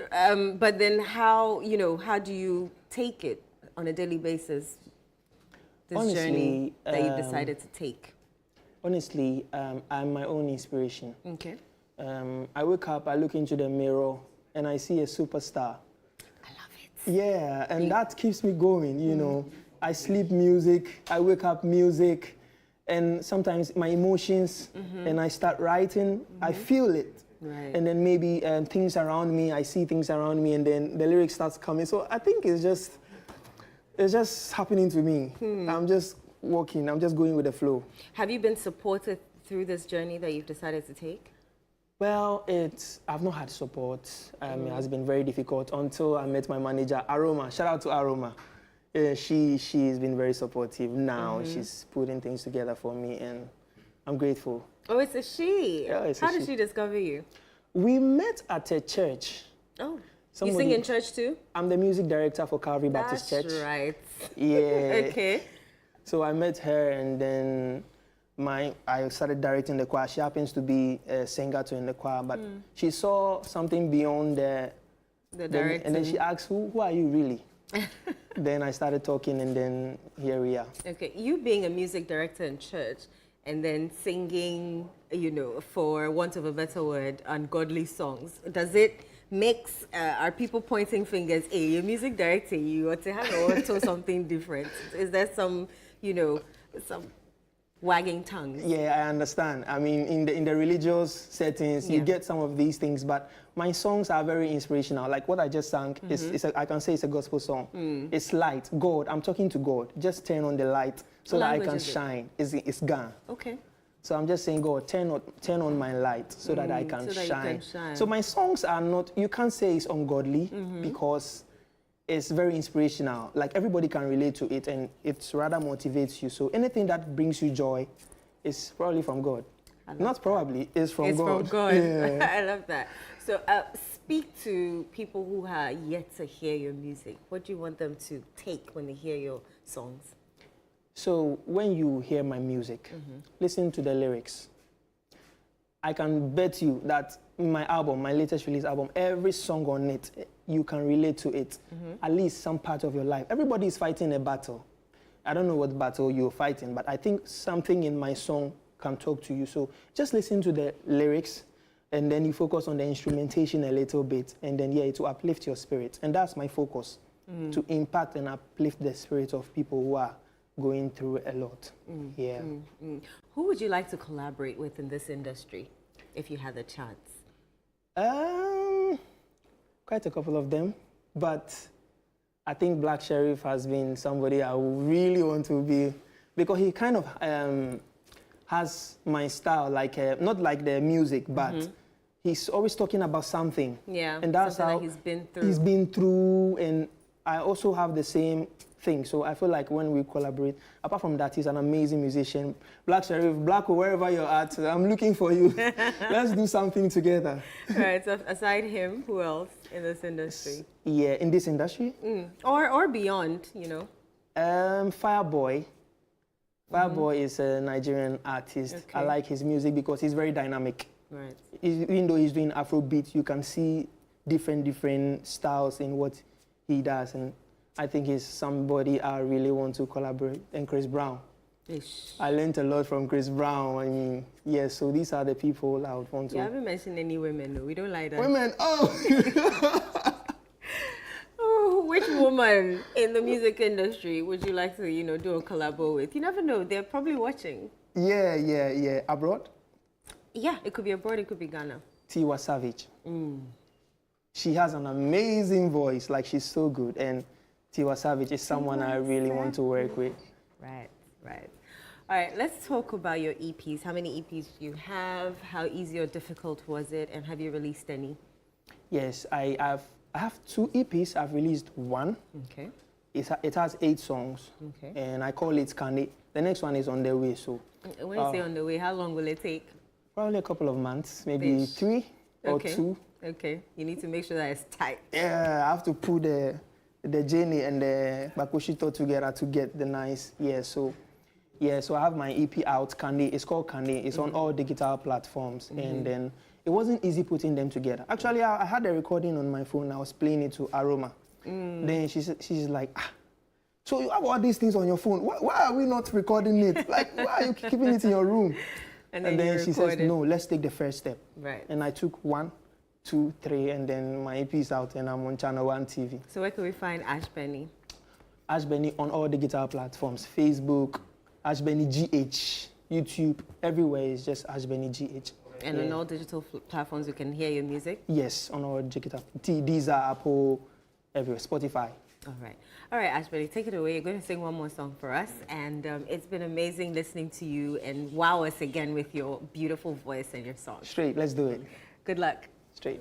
But then how do you take it on a daily basis? This journey that you decided to take? Honestly, I'm my own inspiration. Okay. I wake up, I look into the mirror, and I see a superstar. I love it. Yeah, and that keeps me going, you know. I sleep music, I wake up music, and sometimes my emotions, and I start writing, I feel it. Right. And then maybe things around me, I see things around me, and then the lyrics starts coming. So I think it's just happening to me. I'm just walking, I'm just going with the flow. Have you been supported through this journey that you've decided to take? Well, I've not had support. It has been very difficult until I met my manager, Aroma. Shout out to Aroma. She's been very supportive now. She's putting things together for me, and I'm grateful. Oh, it's a she. Yeah, it's How did she discover you? We met at a church. Oh. You sing in church too? I'm the music director for Calvary Baptist Church. That's right. Yeah. Okay. So I met her, and then I started directing the choir. She happens to be a singer too in the choir, but she saw something beyond the directing. And then she asked, who are you really? Then I started talking, and then here we are. Okay, you being a music director in church, and then singing, for want of a better word, ungodly songs, does it mix, are people pointing fingers, hey, you're music director, you ought to have something different? Is there some, some wagging tongues? Yeah, I understand. I mean, in the religious settings, you get some of these things, but my songs are very inspirational. Like what I just sang, I can say it's a gospel song. It's light. God, I'm talking to God. Just turn on the light so that I can shine. It's gone. Okay. So I'm just saying, God, turn on my light so that I can shine. So my songs are not, you can't say it's ungodly because it's very inspirational. Like everybody can relate to it, and it rather motivates you. So anything that brings you joy is probably from God. Not probably, it's from God. It's from God. Yeah. I love that. So speak to people who are yet to hear your music. What do you want them to take when they hear your songs? So when you hear my music, listen to the lyrics. I can bet you that my album, my latest release album, every song on it, you can relate to it, at least some part of your life. Everybody is fighting a battle. I don't know what battle you're fighting, but I think something in my song can talk to you. So just listen to the lyrics, and then you focus on the instrumentation a little bit, and then, it will uplift your spirit. And that's my focus, to impact and uplift the spirit of people who are going through a lot. Who would you like to collaborate with in this industry, if you had the chance? Quite a couple of them, but I think Black Sheriff has been somebody I really want to be, because he kind of has my style, like not like the music, but he's always talking about something. Yeah, and that's how he's been through. He's been through, and I also have the same thing. So I feel like when we collaborate, apart from that, he's an amazing musician. Black Sheriff, Black, wherever you're at, I'm looking for you. Let's do something together. Right, so aside him, who else in this industry? Yeah, in this industry? Or beyond, Fireboy. Fireboy is a Nigerian artist. Okay. I like his music because he's very dynamic. Right. Even though he's doing Afrobeat, you can see different styles in what he does, and I think he's somebody I really want to collaborate. And Chris Brown. Ish. I learned a lot from Chris Brown. I mean, so these are the people I would want to. You haven't mentioned any women, though. We don't like that. Women, which woman in the music industry would you like to, do a collabo with? You never know. They're probably watching. Yeah. Abroad? Yeah, it could be abroad. It could be Ghana. Tiwa Savage. She has an amazing voice. Like, she's so good. And Tiwa Savage is someone I really want to work with. Right. All right, let's talk about your EPs. How many EPs do you have? How easy or difficult was it? And have you released any? Yes, I have 2 EPs. I've released one. Okay. It has 8 songs. Okay. And I call it Kande. The next one is on the way. So when you say on the way, how long will it take? Probably a couple of months, maybe 3 or 2. Okay. You need to make sure that it's tight. Yeah, I have to put the Jenny and the Bakushito together to get the nice. So I have my EP out, Kande. It's called Kande. It's on all digital platforms. And then it wasn't easy putting them together. Actually, I had a recording on my phone. I was playing it to Aroma. Then she's like, so you have all these things on your phone. Why are we not recording it? Like, why are you keeping it in your room? And then she says, no, let's take the first step. Right. And I took 1, 2, 3, and then my EP is out and I'm on Channel 1 TV. So where can we find Ash Benny? Ash Benny on all digital platforms, Facebook, Ash Benny GH, YouTube, everywhere is just Ash Benny GH. And on all digital platforms, you can hear your music? Yes, on all digital. Deezer, Apple, everywhere, Spotify. All right, Ash Benny, take it away. You're going to sing one more song for us. And it's been amazing listening to you and wow us again with your beautiful voice and your song. Straight, let's do it. Good luck. Straight.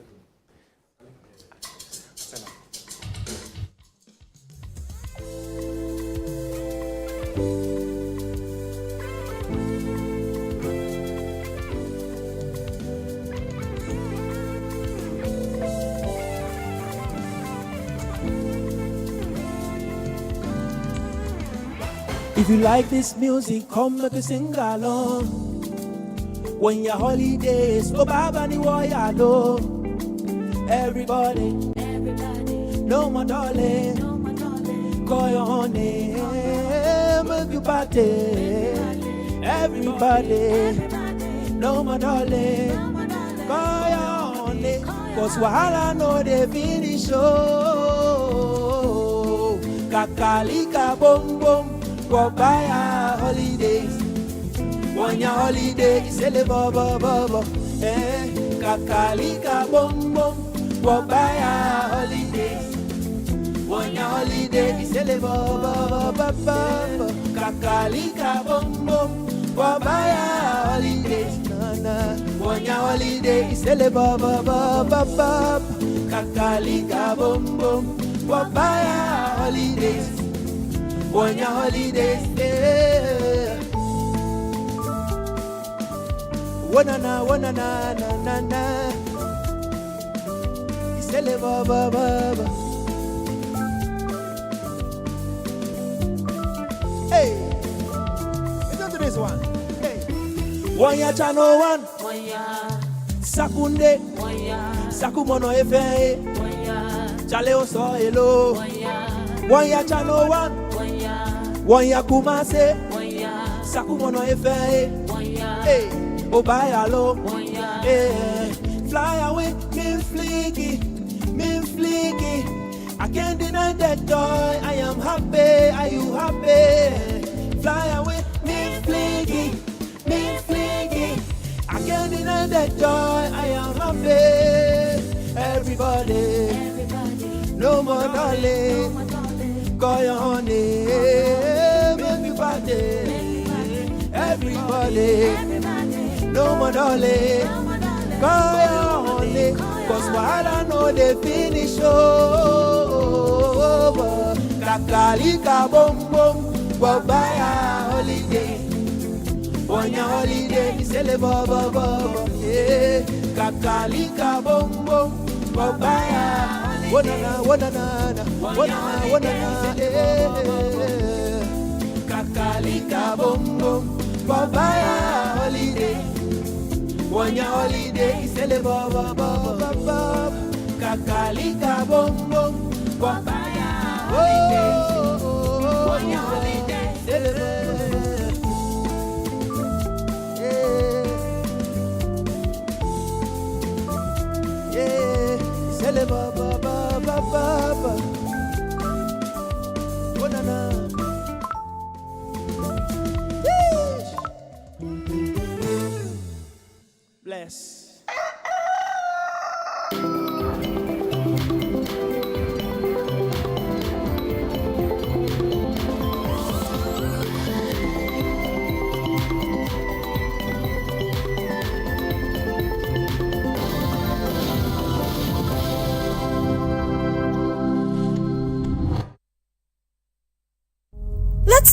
If you like this music, come make a sing along. When your holidays, oh Baba ni wayalo. Everybody, no more darling, call your honey, make you party. Everybody, no more darling, call your honey, cause wahala no dey finish oh. Kakalika boom boom. Go buy a holidays. When your holiday is a bubble, kakalika bum bum. Go buy a holidays. When your holiday is a bubble, kakalika bum bum. Go buy a holidays. When your holiday is a bubble, kakalika bum bum. Go buy a holidays. On your holidays, yeah. Wanna na. It's a baba. Hey, listen to this one. Hey, one ya channel 1, Sakunde, Sakumono efe, Chaleo so hello, one ya channel 1. One ya kumase, Sakumono efe, hey, obayalo, hey, fly away, me flicky, I can't deny that joy, I am happy, are you happy? Fly away, me flicky, I can't deny that joy, I am happy. Everybody, no more darling. Call your honey, make me party. Everybody, no more darling. Call your honey, cause while I know they finish over. Kakalika bum bum, go buy a holiday. On your holiday, it's a bubble, yeah. Kakalika bum bum, go buy a Wanana, Kakalika bum bum, Babaya holiday. One your holiday is a baba. Kakalika bum bum, Babaya holiday. One your holiday is a baba. Baba, Wanana. Bless.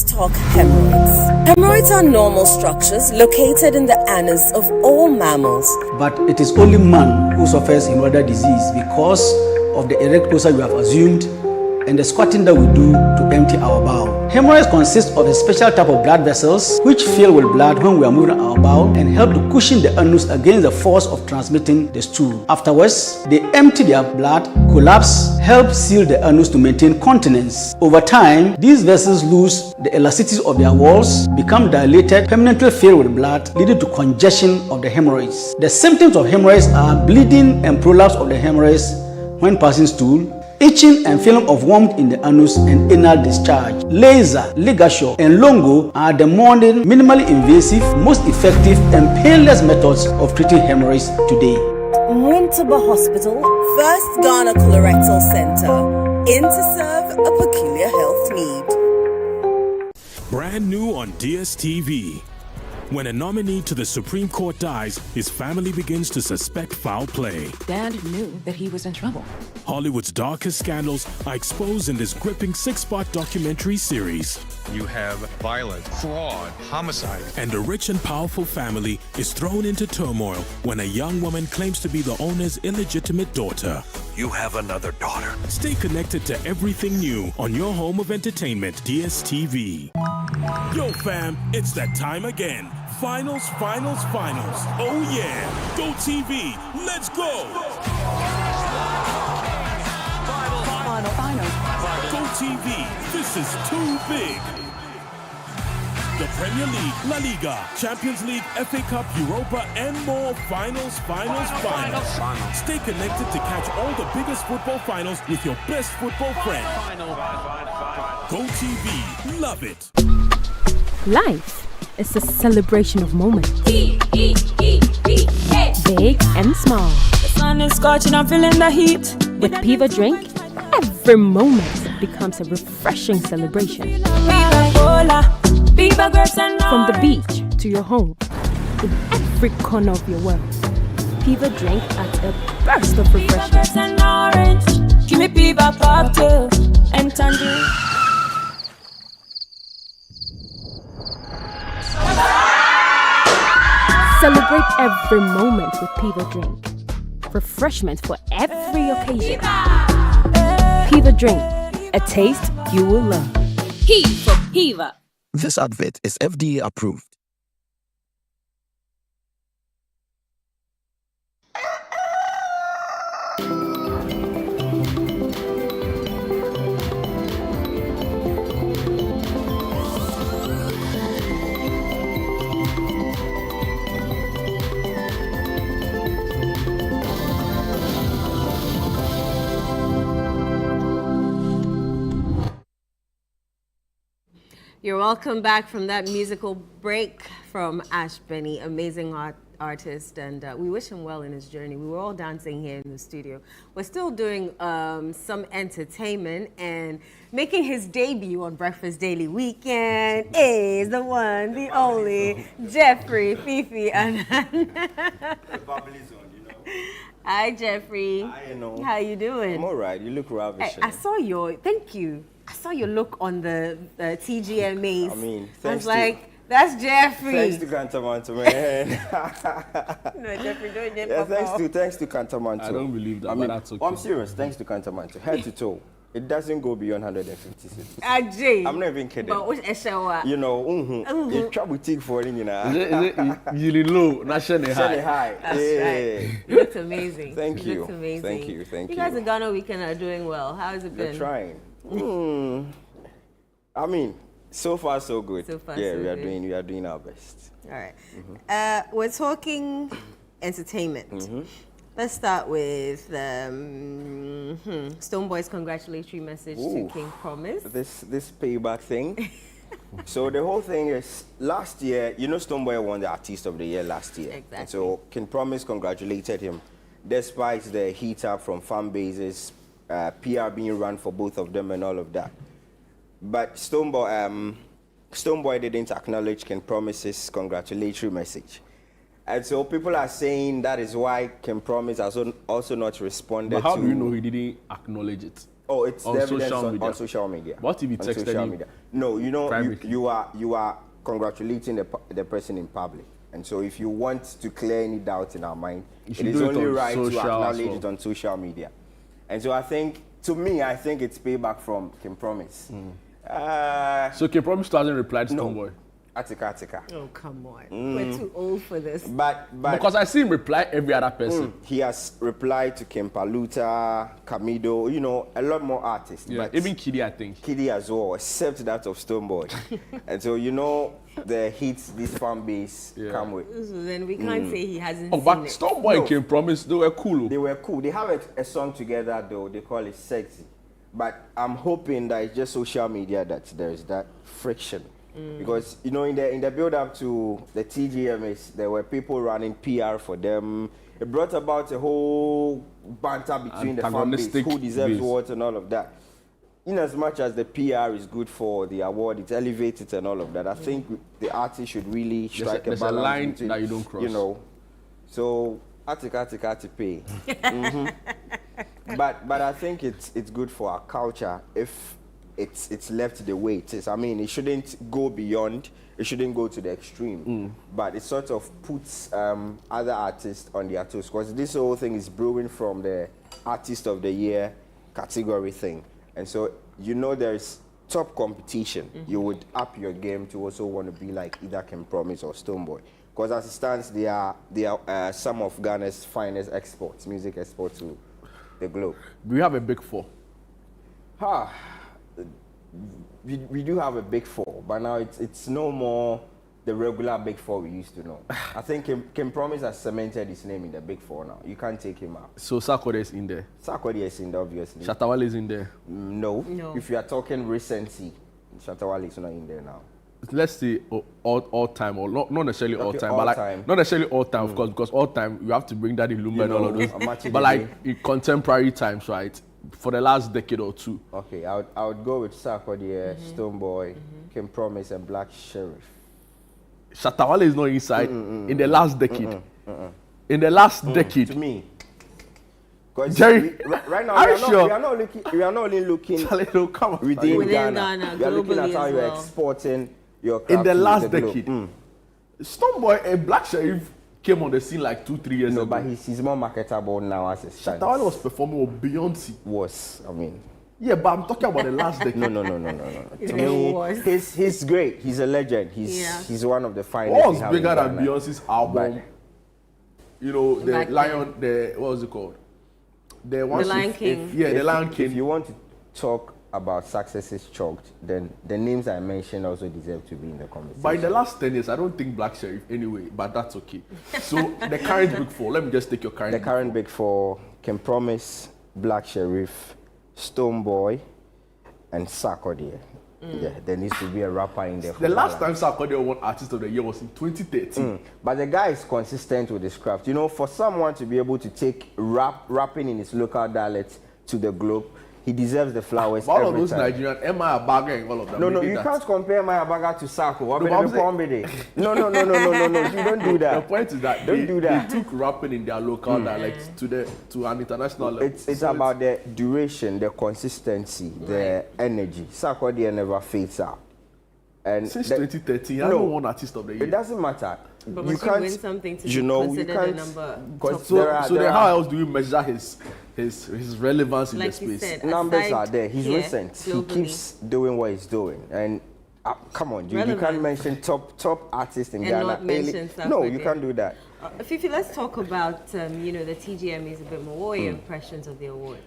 Let's talk hemorrhoids. Hemorrhoids are normal structures located in the anus of all mammals. But it is only man who suffers hemorrhoidal disease because of the erect posture we have assumed and the squatting that we do to empty our bowel. Hemorrhoids consist of a special type of blood vessels which fill with blood when we are moving our bowel and help to cushion the anus against the force of transmitting the stool. Afterwards, they empty their blood, collapse, help seal the anus to maintain continence. Over time, these vessels lose the elasticity of their walls, become dilated, permanently filled with blood, leading to congestion of the hemorrhoids. The symptoms of hemorrhoids are bleeding and prolapse of the hemorrhoids when passing stool, itching and feeling of warmth in the anus and anal discharge. Laser, ligature, and longo are the modern, minimally invasive, most effective, and painless methods of treating hemorrhoids today. Muntaba Hospital, first Ghana Colorectal Center, in to serve a peculiar health need. Brand new on DSTV. When a nominee to the Supreme Court dies, his family begins to suspect foul play. Dad knew that he was in trouble. Hollywood's darkest scandals are exposed in this gripping 6-part documentary series. You have violence, fraud, homicide. And a rich and powerful family is thrown into turmoil when a young woman claims to be the owner's illegitimate daughter. You have another daughter. Stay connected to everything new on your home of entertainment, DSTV. Yo fam, it's that time again. Finals. Oh yeah. Go TV. Let's go. Finals. Go TV. This is too big. The Premier League, La Liga, Champions League, FA Cup, Europa, and more. Finals. Stay connected to catch all the biggest football finals with your best football friend. Go TV. Love it. Life is a celebration of moments. Big and small. The sun is scorching, I'm feeling the heat. With Piva Drink, every moment becomes a refreshing celebration. From the beach to your home, in every corner of your world, Piva Drink at a burst of refreshment. Give me Piva cocktail and tangerine. Celebrate every moment with Piva Drink. Refreshment for every occasion. Piva Drink, a taste you will love. P for Piva. This advert is FDA approved. You're welcome back from that musical break from Ash Benny, amazing artist, and we wish him well in his journey. We were all dancing here in the studio. We're still doing some entertainment, and making his debut on Breakfast Daily Weekend is the one, the only, Jeffrey Fifi Anand. Hi, Jeffrey. Hi, Eno. How you doing? I'm all right. You look ravishing. I saw your, thank you. I saw your look on the TGMAs. I mean, I was like, that's Jeffrey. Thanks to Cantamanto, man. No, Jeffrey, don't get yeah, thanks to Cantamanto. I don't believe that, but that's okay. I'm serious. Thanks to Cantamanto. Head to toe. It doesn't go beyond 150 cities. Ajay. I'm not even kidding. But which Eshawa? You know, you trouble take for it, you know. Is it really low? Not shining high. Shining high. That's right. You look amazing. Thank you. Looks amazing. Thank you. You guys at Ghana Weekend are doing well. How has it been? We're trying. I mean, so far so good. So far, yeah, so we are good. doing our best. All right. We're talking entertainment. Let's start with Stonebwoy's congratulatory message to King Promise. This payback thing. So the whole thing is, last year, you know, Stonebwoy won the Artist of the Year last year. Exactly. And so King Promise congratulated him, despite the heat up from fan bases, PR being run for both of them and all of that. But Stonebwoy didn't acknowledge King Promise's congratulatory message. And so people are saying that is why King Promise has also not responded. But how do you know he didn't acknowledge it? Oh, it's on the evidence social media. On social media. What if you texted him? No, you are congratulating the person in public. And so if you want to clear any doubt in our mind, it is only right to acknowledge it on social media. And so I think it's payback from Kim Promise. So Kim Promise hasn't replied to Stonebwoy? Atika. Oh, come on. We're too old for this. But because I see him reply every other person. He has replied to Kim Paluta, Camido, a lot more artists. Yeah, but even Kiddy, I think. Kiddy as well, except that of Stonebwoy. And so, the hits this fan base come with. So then we can't say he hasn't seen but it. Stonebwoy and Kim Promise, they were cool. They were cool. They have a song together, though. They call it Sexy. But I'm hoping that it's just social media that there's that friction. Because, in the build-up to the TGMs, there were people running PR for them. It brought about a whole banter between the fan base, who deserves what and all of that. In as much as the PR is good for the award, it elevates it and all of that, I think the artist should really strike a balance. There's a line that you don't cross. So, ati pay. But I think it's good for our culture if it's left the way it is. I mean, it shouldn't go beyond, it shouldn't go to the extreme, but it sort of puts other artists on their toes, because this whole thing is brewing from the Artist of the Year category thing. And so, there's top competition. You would up your game to also want to be like either Kim Promise or Stonebwoy. Because as it stands, they are some of Ghana's finest exports, music exports to the globe. We have a big four. We do have a big four, but now it's no more the regular big four we used to know. I think Kim Promise has cemented his name in the big four now. You can't take him out. So Sarkodie is in there? Sarkodie is in there, obviously. Shatta Wale is in there? No. If you are talking recency, Shatta Wale is not in there now. Let's say all time, or not necessarily all time, but like not necessarily all time, of course, because all time you have to bring that in Lumba and all of those. But like in contemporary times, right? For the last decade or two. Okay, I would go with Sarkodie, Stonebwoy, Kim Promise, and Black Sheriff. Shatta Wale is not inside in the last decade. In the last decade. To me. Jerry, right now, we are not only looking within Ghana. We are looking at how you're exporting your craft in the last decade. Stonebwoy and Black Sheriff came on the scene like 2-3 years ago. No, but he's more marketable now as a Shatta Wale was performing with Beyonce. Yeah, but I'm talking about the last decade. No. To me, he's great. He's a legend. He's one of the finest. What was bigger than Beyonce's album? The Lion, what was it called? The Lion King. The Lion King. If you want to talk about successes chalked, then the names I mentioned also deserve to be in the conversation. But in the last 10 years, I don't think Black Sheriff anyway, but that's okay. So the current big four, let me just take your current big four. The current big four, Kim Promise, Black Sheriff, Stonebwoy, and Sarkodie. Yeah, there needs to be a rapper in there. The last time Sarkodie won Artist of the Year was in 2013. But the guy is consistent with his craft. For someone to be able to take rapping in his local dialect to the globe, he deserves the flowers. All of those Nigerian, Emma Abaga and all of them. No, you can't compare Emma Abaga to Sako. No, you don't do that. The point is that they took rapping in their local dialects to an international level. It's about the duration, the consistency, the energy. Sarkodie never fades out. And since 2013, I don't want Artist of the Year. It doesn't matter. But you can't win something to be considered a number. So then how else do we measure his relevance in the space? Said, numbers are there. He's recent. Globally. He keeps doing what he's doing. And come on, you can't mention top artists in Ghana. Not mention no, you can't do that. Fifi, let's talk about the TGMs a bit more. What are your impressions of the award?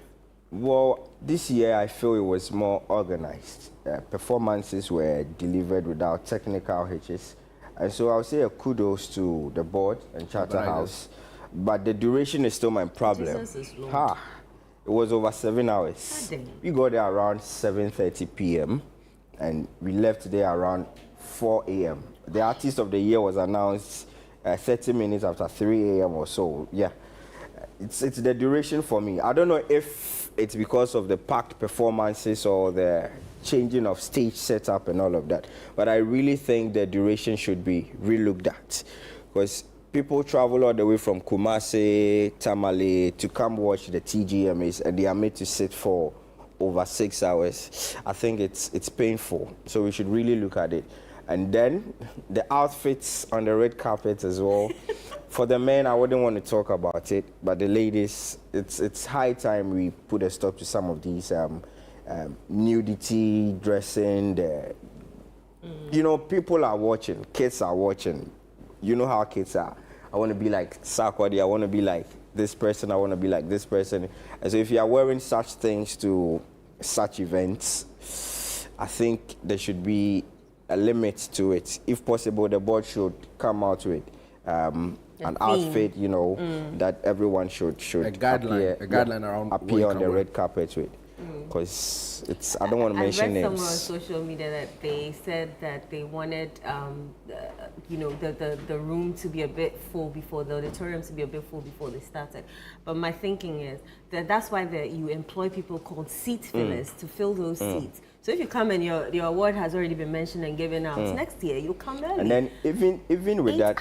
Well, this year I feel it was more organized. Performances were delivered without technical hitches. And so I'll say a kudos to the board and Charterhouse. But the duration is still my problem. It was over 7 hours. We got there around 7:30 p.m. and we left there around 4 a.m. The Artist of the Year was announced 30 minutes after 3 a.m. or so. Yeah, it's the duration for me. I don't know if it's because of the packed performances or the changing of stage setup and all of that, but I really think the duration should be relooked at, because people travel all the way from Kumasi, Tamale to come watch the TGMAs, and they are made to sit for over 6 hours. I think it's painful. So we should really look at it. And then the outfits on the red carpet as well. For the men, I wouldn't want to talk about it, but the ladies, it's high time we put a stop to some of these nudity, dressing. You know, people are watching, kids are watching. You know how kids are. I want to be like Sarkodie, I want to be like this person, I want to be like this person. And so if you are wearing such things to such events, I think there should be a limit to it. If possible, the board should come out with an outfit, you know, that everyone should a guideline around appear on the red carpet with. Because I don't want to mention names. I read somewhere on social media that they said that they wanted, you know, the room to be a bit full before, the auditorium to be a bit full before they started. But my thinking is that that's why you employ people called seat fillers to fill those seats. So if you come and your award has already been mentioned and given out, next year you'll come early. And then even with that,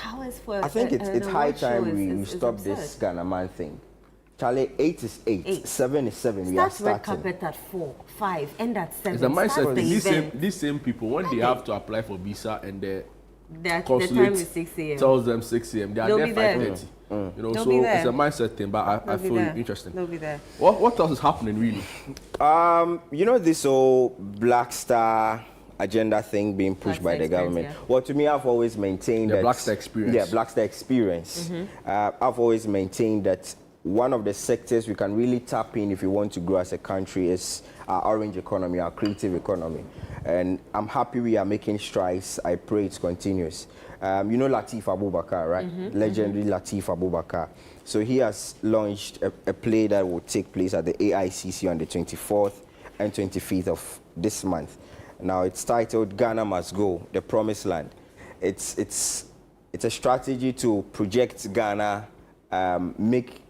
I think it's high time we stop this Ghana man thing. Charlie, 8 is 8, 7 is 7. We are starting. Red carpet at 4, 5, end at 7. It's a mindset. These same people, when they have to apply for visa and the consulate time is 6 a.m. tells them 6 a.m. They are there 5:30. You know, so it's a mindset thing. But I feel interesting. They'll be there. What else is happening really? You know, this whole Black Star agenda thing being pushed by the government. Yeah. Well, to me, I've always maintained that Black Star experience. Yeah, Black Star experience. I've always maintained that one of the sectors we can really tap in if we want to grow as a country is our orange economy, our creative economy. And I'm happy we are making strides. I pray it continues. You know Lateef Abubakar, right? Legendary Lateef Abubakar. So he has launched a play that will take place at the AICC on the 24th and 25th of this month. Now it's titled Ghana Must Go, The Promised Land. It's a strategy to project Ghana, make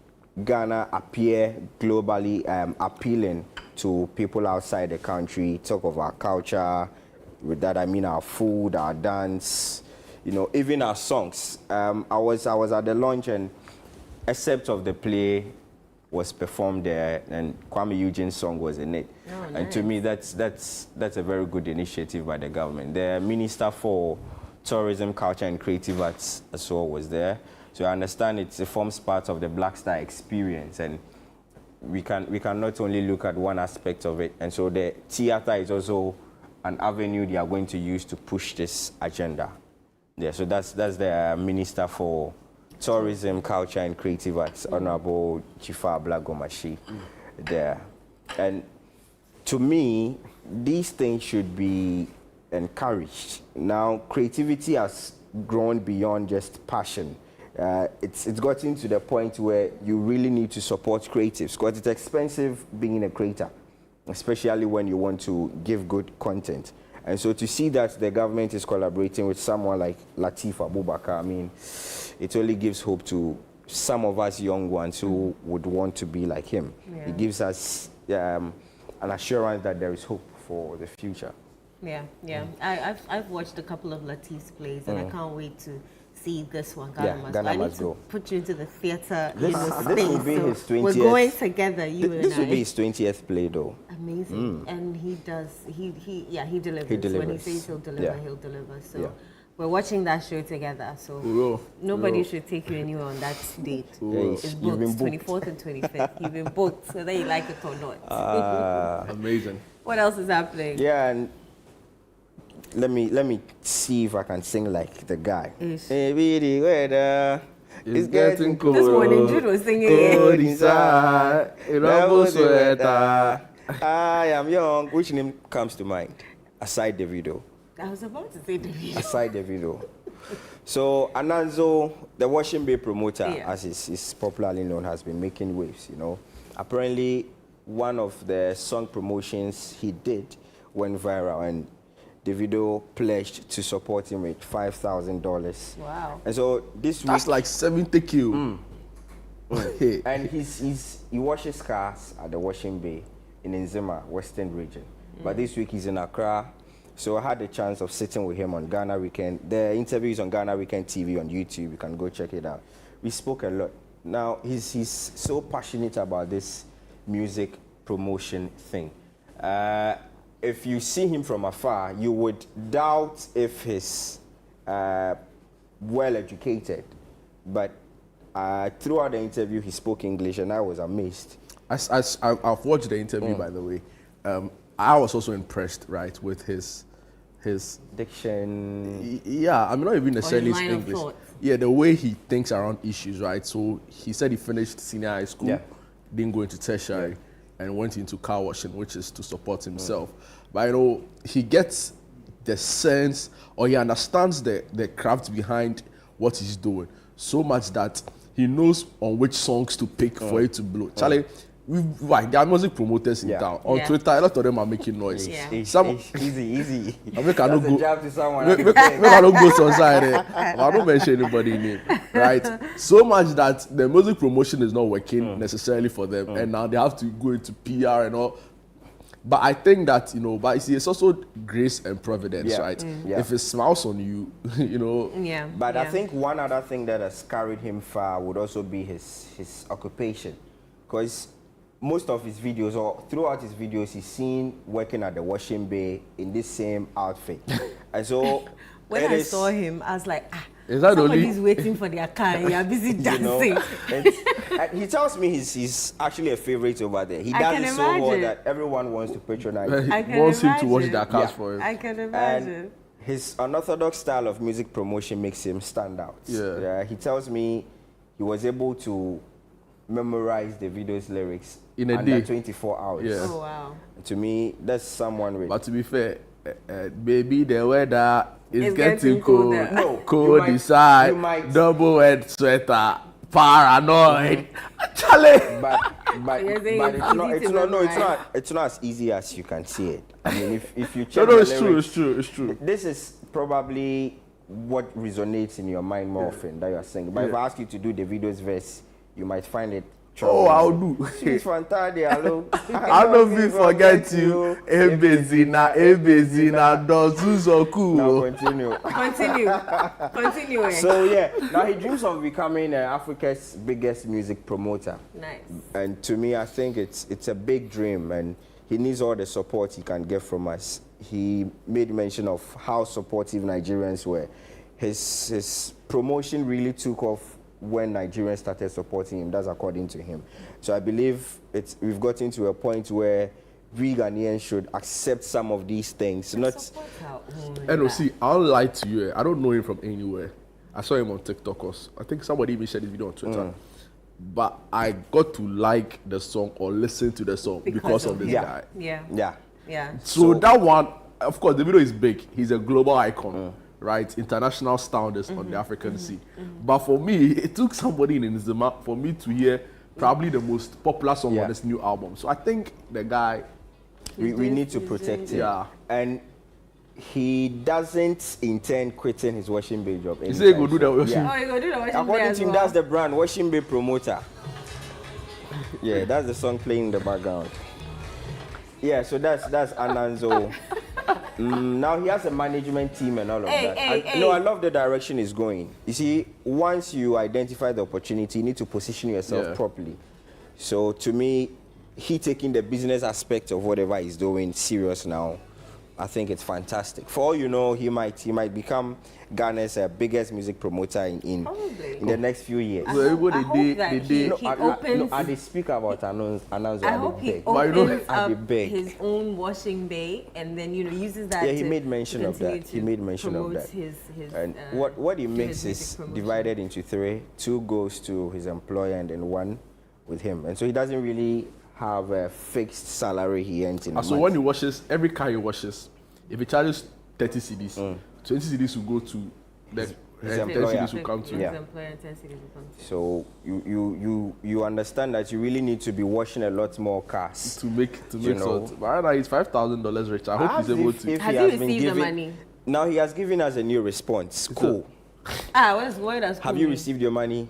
Ghana appear globally appealing to people outside the country, talk of our culture. With that I mean our food, our dance, you know, even our songs. I was at the launch and except of the play was performed there and Kwame Eugene's song was in it. Oh, nice. And to me that's a very good initiative by the government. The Minister for Tourism, Culture and Creative Arts as well was there. So I understand it forms part of the Black Star experience, and we can not only look at one aspect of it. And so the theater is also an avenue they are going to use to push this agenda. Yeah, so that's the Minister for Tourism, Culture and Creative Arts, Honorable Chifa Blagomashi there. And to me, these things should be encouraged. Now, creativity has grown beyond just passion. It's gotten to the point where you really need to support creatives because it's expensive being a creator, especially when you want to give good content. And so to see that the government is collaborating with someone like Lateef Abubakar, I mean, it only gives hope to some of us young ones who would want to be like him. Yeah. It gives us an assurance that there is hope for the future. Yeah. I've watched a couple of Lateef's plays and I can't wait to see this one, Ghana Must Go. Put you into the theater. This will be his 20th. We're going together, you and I. This will be his 20th play, though. Amazing, and he does. He delivers. When he says he'll deliver, he'll deliver. So we're watching that show together. So nobody should take you anywhere on that date. It's booked 24th and 25th. You've been booked, whether you like it or not. Amazing. What else is happening? Yeah, and let me see if I can sing like the guy. Maybe the weather is getting cold. This morning Jude was singing it. Inside, I am young. Which name comes to mind? Aside the video. I was about to say the video. Aside the video. So Ananzo, the Washington Bay promoter, as is popularly known, has been making waves, you know. Apparently, one of the song promotions he did went viral, and Davido pledged to support him with $5,000. Wow. And so this week... That's like 70K. And he washes cars at the Washington Bay in Nzima, Western region. But this week he's in Accra. So I had the chance of sitting with him on Ghana Weekend. The interview is on Ghana Weekend TV on YouTube. You can go check it out. We spoke a lot. Now, he's so passionate about this music promotion thing. If you see him from afar, you would doubt if he's well educated. But throughout the interview, he spoke English, and I was amazed. I've watched the interview, by the way. I was also impressed, right, with his diction. Yeah, I mean, not even necessarily his English. Yeah, the way he thinks around issues, right? So he said he finished senior high school, didn't go into tertiary, and went into car washing, which is to support himself. But you know, he gets the sense, or he understands the craft behind what he's doing so much that he knows on which songs to pick for it to blow. Charlie, there are music promoters in town. On Twitter, a lot of them are making noise. Easy. I make I don't go to side. I don't mention anybody's name, right? So much that the music promotion is not working necessarily for them, and now they have to go into PR and all. But I think that, you know, but you see, it's also grace and providence, right? If it smiles on you, you know. But I think one other thing that has carried him far would also be his occupation, because most of his videos, or throughout his videos, he's seen working at the washing bay in this same outfit. And so when I saw him, I was like, is that somebody's waiting for their car and you're busy dancing. He tells me he's actually a favorite over there. He does it so well that everyone wants to patronize him. He wants him to wash their cars for him. I can imagine. And his unorthodox style of music promotion makes him stand out. He tells me he was able to memorize the video's lyrics in a under day. 24 hours. Oh, wow. To me, that's someone with. But to be fair, baby, the weather is getting cold. No, cold inside, double-edged sweater, paranoid. Charlie. But it's not as easy as you can see it. I mean, if you check it's true. This is probably what resonates in your mind more often that you are saying. But if I ask you to do the video's verse, you might find it. I'll do. Sweet Fantadia, hello. I don't be forget you. Ebezina, dozuzoku. Now continue. So yeah, now he dreams of becoming Africa's biggest music promoter. Nice. And to me, I think it's a big dream, and he needs all the support he can get from us. He made mention of how supportive Nigerians were. His promotion really took off when Nigerians started supporting him. That's according to him. So I believe we've gotten to a point where we Ghanaians should accept some of these things. Eno, see, I'll lie to you. I don't know him from anywhere. I saw him on TikTok. I think somebody even shared his video on Twitter. But I got to like the song or listen to the song because of this guy. Yeah. So that one, of course, the video is big. He's a global icon. Right, international standards on the African scene. But for me, it took somebody in Nzima for me to hear probably the most popular song on this new album. So I think the guy, we need to protect him. Yeah, and he doesn't intend quitting his washing bay job. He said he go do the washing. Oh, he go do the washing bay. According to him, that's the brand, washing bay promoter. Yeah, that's the song playing in the background. Yeah, so that's Ananzo. Now he has a management team and all of that. No, I love the direction he's going. You see, once you identify the opportunity, you need to position yourself properly. So to me, he taking the business aspect of whatever he's doing serious now, I think it's fantastic. For all you know, he might become Ghana's biggest music promoter in the next few years. I hope they speak about Ananzo. I hope he opens up his own washing bay and then uses that. Yeah, he made mention of that. And what he makes is divided into three. 2 goes to his employer and then 1 with him. And so he doesn't really have a fixed salary he earns in a month. So when he washes, every car he washes, if he charges 30 cedis, 20 cedis will go to the 10 cedis will come to his employer, 10 cedis will come to. So you understand that you really need to be washing a lot more cars to make salt. But right now he's $5,000 rich. I hope he's able to. Has he received the money? Now he has given us a new response. Cool. What does have you received your money?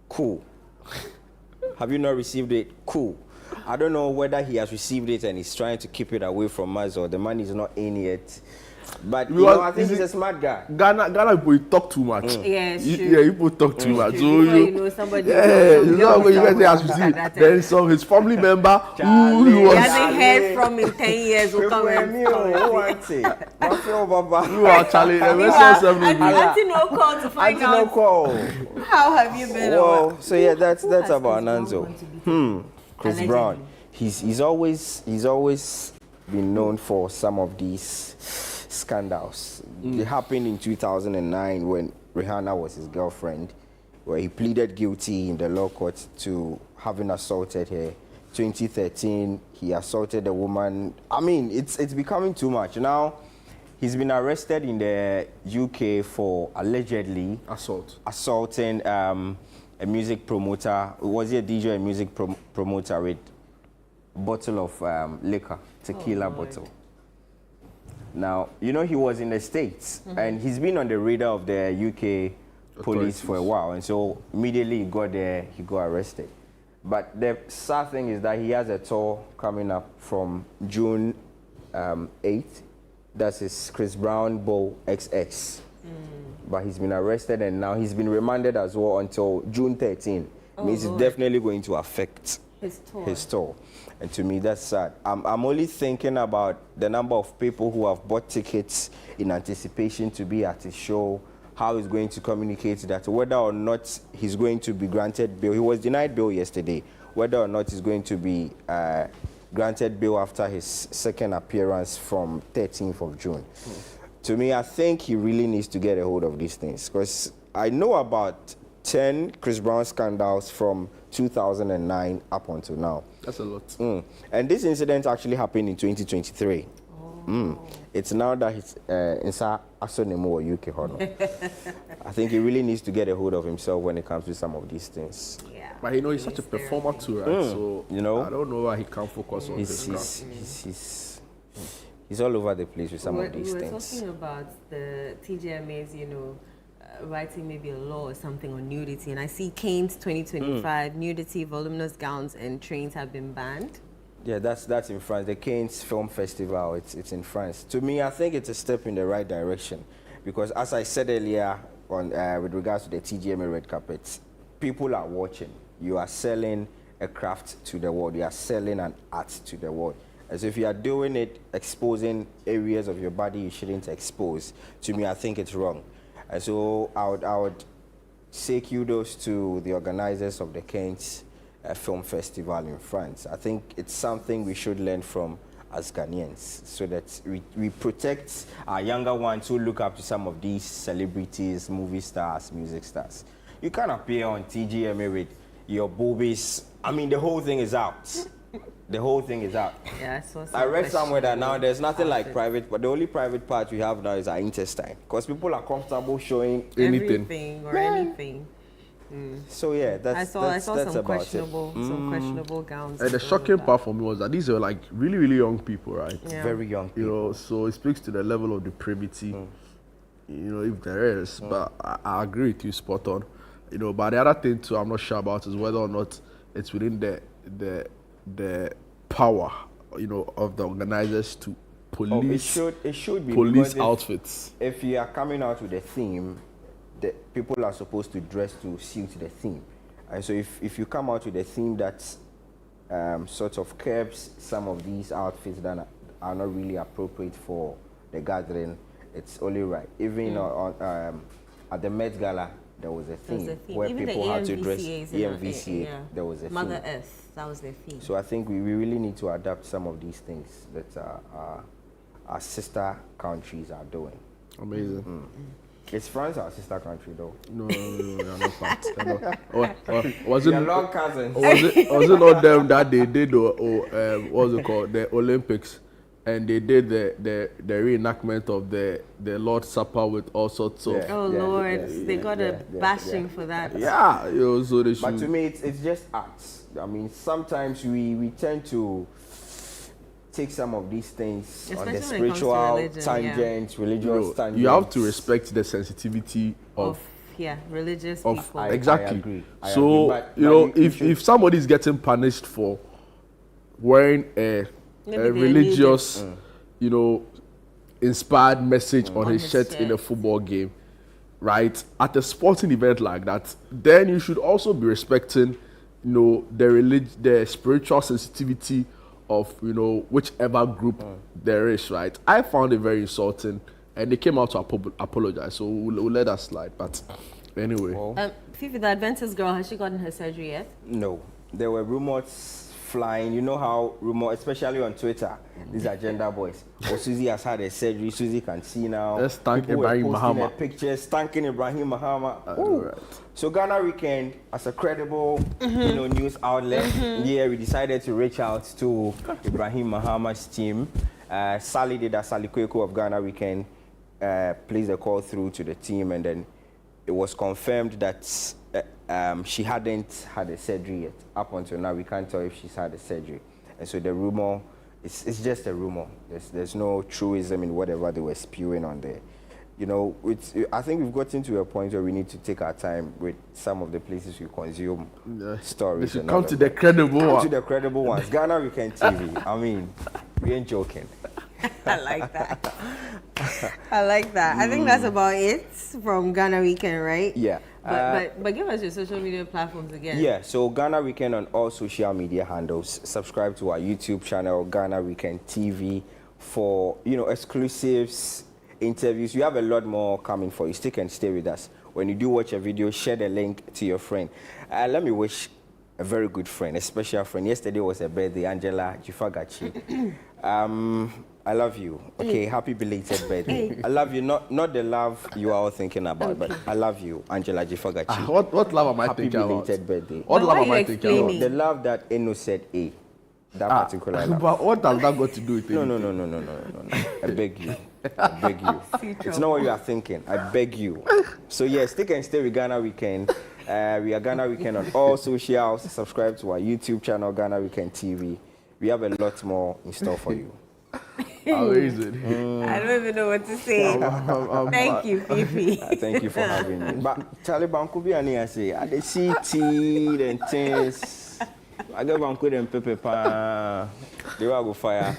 Cool. Have you not received it? Cool. I don't know whether he has received it and he's trying to keep it away from us or the money is not in yet. But you know, I think he's a smart guy. Ghana people talk too much. Yeah, people talk too much. So you know somebody. You know when you get there, as you see, then some his family member who he hasn't heard from in 10 years will come and you are Charlie. Auntie no call to find out. How have you been? Well, so yeah, that's about Nanzo. Chris Brown. He's always been known for some of these scandals. It happened in 2009 when Rihanna was his girlfriend, where he pleaded guilty in the law court to having assaulted her. 2013, he assaulted a woman. I mean, it's becoming too much. Now, he's been arrested in the UK for allegedly assaulting a music promoter. Was he a DJ, a music promoter with a bottle of liquor, tequila bottle. Now, you know, he was in the States, and he's been on the radar of the UK police for a while, and so immediately he got there, he got arrested. But the sad thing is that he has a tour coming up from June 8th. That's his Chris Brown Bowl XX. But he's been arrested, and now he's been remanded as well until June 13th. Means it's definitely going to affect his tour. And to me, that's sad. I'm only thinking about the number of people who have bought tickets in anticipation to be at his show, how he's going to communicate that, whether or not he's going to be granted bail. He was denied bail yesterday. Whether or not he's going to be granted bail after his second appearance from 13th of June. To me, I think he really needs to get a hold of these things, because I know about 10 Chris Brown scandals from 2009 up until now. That's a lot. And this incident actually happened in 2023. It's now that he's in Asonemo UK Honor. I think he really needs to get a hold of himself when it comes to some of these things. Yeah. But you know, he's such a performer too, right? So you know, I don't know why he can't focus on this. He's all over the place with some of these things. We're talking about the TGMA's, you know, writing maybe a law or something on nudity, and I see Cannes 2025 nudity, voluminous gowns and trains have been banned. Yeah, that's in France. The Cannes Film Festival, it's in France. To me, I think it's a step in the right direction, because as I said earlier on with regards to the TGMA red carpet, people are watching. You are selling a craft to the world. You are selling an art to the world. As if you are doing it, exposing areas of your body you shouldn't expose. To me, I think it's wrong. And so I would say kudos to the organizers of the Cannes Film Festival in France. I think it's something we should learn from as Ghanaians, so that we protect our younger ones who look up to some of these celebrities, movie stars, music stars. You can't appear on TGMA with your boobies. I mean, the whole thing is out. The whole thing is out. Yeah, I read somewhere that now there's nothing like private, but the only private part we have now is our intestine, because people are comfortable showing anything. So yeah, I saw some questionable gowns. And the shocking part for me was that these are like really, really young people, right? Yeah. Very young people. You know, so it speaks to the level of depravity, you know, if there is. But I agree with you, spot on. You know, but the other thing too, I'm not sure about is whether or not it's within the power, you know, of the organizers to police. It should be police outfits. If you are coming out with a theme, the people are supposed to dress to suit the theme. And so if you come out with a theme that sort of curbs some of these outfits that are not really appropriate for the gathering, it's only right. Even at the Met Gala, there was a theme where even people had to dress EMVCA. There was a Mother theme. Earth, that was their theme. So I think we really need to adapt some of these things that our sister countries are doing. Amazing. Is France our sister country though? No, they're not part. Was it long cousins? Was it not them that they did what's it called, the Olympics, and they did the reenactment of the Lord's Supper with all sorts of. They got a bashing for that. Yeah, so they should. But to me, it's just arts. I mean, sometimes we tend to take some of these things on the spiritual tangent, religious tangent. You have to respect the sensitivity of religious people. Exactly. I agree. So But you know, if somebody is getting punished for wearing a religious, you know, inspired message on his shirt in a football game, right? At a sporting event like that, then you should also be respecting, the spiritual sensitivity of, whichever group there is, right? I found it very insulting, and they came out to apologize, so we'll let that slide. But anyway. Fifi, the Adventist girl, has she gotten her surgery yet? No. There were rumors flying. You know how rumors, especially on Twitter, these agenda boys. Oh, Susie has had a surgery. Susie can see now. Let's thank Ibrahim Mahama. Pictures thanking Ibrahim Mahama. Right. So Ghana Weekend, as a credible, news outlet, we decided to reach out to Ibrahim Mahama's team. Sally Kweko of Ghana Weekend placed a call through to the team, and then it was confirmed that she hadn't had a surgery yet. Up until now, we can't tell if she's had a surgery. And so the rumor, it's just a rumor. There's no truism in whatever they were spewing on there. I think we've gotten to a point where we need to take our time with some of the places we consume stories. They should come to the credible ones. Come to the credible ones. Ghana Weekend TV. I mean, we ain't joking. I like that. I think that's about it from Ghana Weekend, right? Yeah. But give us your social media platforms again. Yeah, so Ghana Weekend on all social media handles. Subscribe to our YouTube channel, Ghana Weekend TV, for exclusives, interviews. We have a lot more coming for you. Stick and stay with us. When you do watch a video, share the link to your friend. Let me wish a very good friend, a special friend. Yesterday was her birthday, Angela Jifagachi. I love you. Okay, happy belated birthday. I love you, not the love you are all thinking about, but I love you, Angela Jifagachi. What love am I thinking about? Happy belated birthday. What love am I thinking about? The love that Eno said that particular love. But what has that got to do with it? No. I beg you. It's not what you are thinking. I beg you. So yes, stick and stay with Ghana Weekend. We are Ghana Weekend on all socials. Subscribe to our YouTube channel, Ghana Weekend TV. We have a lot more in store for you. Amazing. I don't even know what to say. Thank you, Fifi. Thank you for having me. But Taliban could be an say, I see tea and things. I go banquet and pepper pan. They will go fire.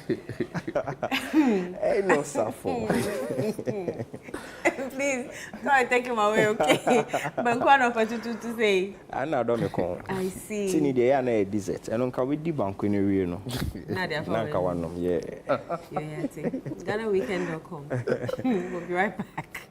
Eno Safo. Please, come and take him away, okay? But what opportunity to say? I know don't make on. I see. Tini de ya na desert. And on ka we di banquet ni we no. Na dia na ka wanom, yeah. Yeah. GhanaWeekend.com. We'll be right back.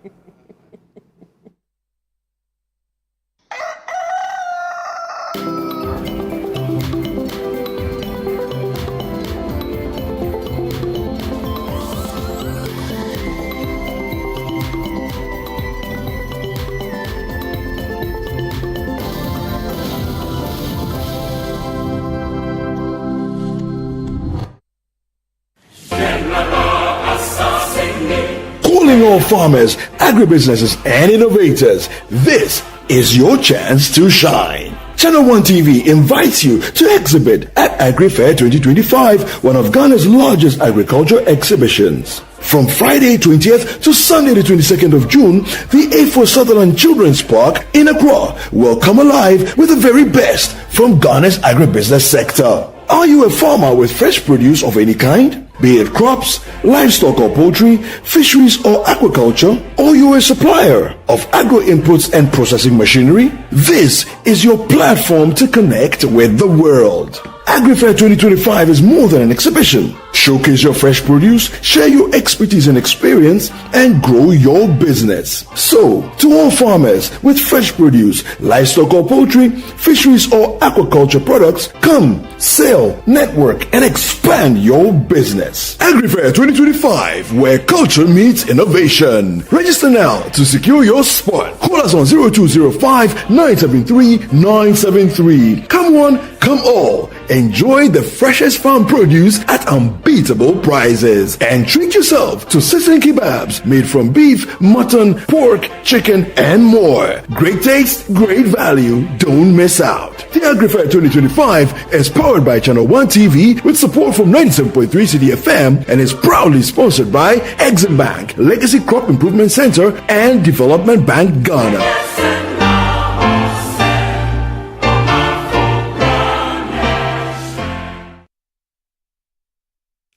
Calling all farmers, agribusinesses, and innovators, this is your chance to shine. Channel One TV invites you to exhibit at AgriFair 2025, one of Ghana's largest agriculture exhibitions. From Friday 20th to Sunday the 22nd of June, the A4 Sutherland Children's Park in Accra will come alive with the very best from Ghana's agribusiness sector. Are you a farmer with fresh produce of any kind? Be it crops, livestock or poultry, fisheries or aquaculture, or you're a supplier of agro inputs and processing machinery? This is your platform to connect with the world. AgriFair 2025 is more than an exhibition. Showcase your fresh produce, share your expertise and experience, and grow your business. So, to all farmers with fresh produce, livestock or poultry, fisheries or aquaculture products, come, sell, network, and expand your business. AgriFair 2025, where culture meets innovation. Register now to secure your spot. Call us on 0205 973 973. Come one, come all. Enjoy the freshest farm produce at unbeatable prices. And treat yourself to sizzling kebabs made from beef, mutton, pork, chicken, and more. Great taste, great value. Don't miss out. The AgriFair 2025 is powered by Channel One TV with support from 97.3 CDFM and is proudly sponsored by Exim Bank, Legacy Crop Improvement Center, and Development Bank Ghana.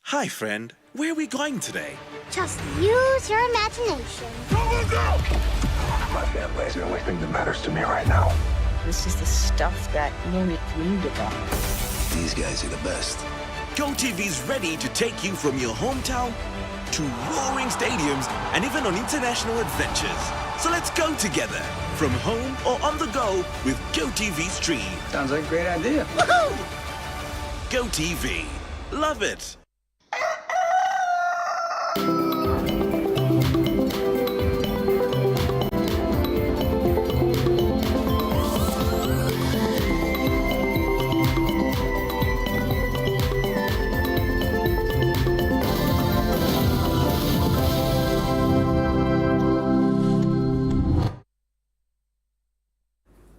Hi, friend. Where are we going today? Just use your imagination. Go, go, go! My family is the only thing that matters to me right now. This is the stuff that Munich dreamed about. These guys are the best. GoTV's ready to take you from your hometown to roaring stadiums and even on international adventures. So let's go together, from home or on the go with GoTV Stream. Sounds like a great idea. Woohoo! GoTV. Love it.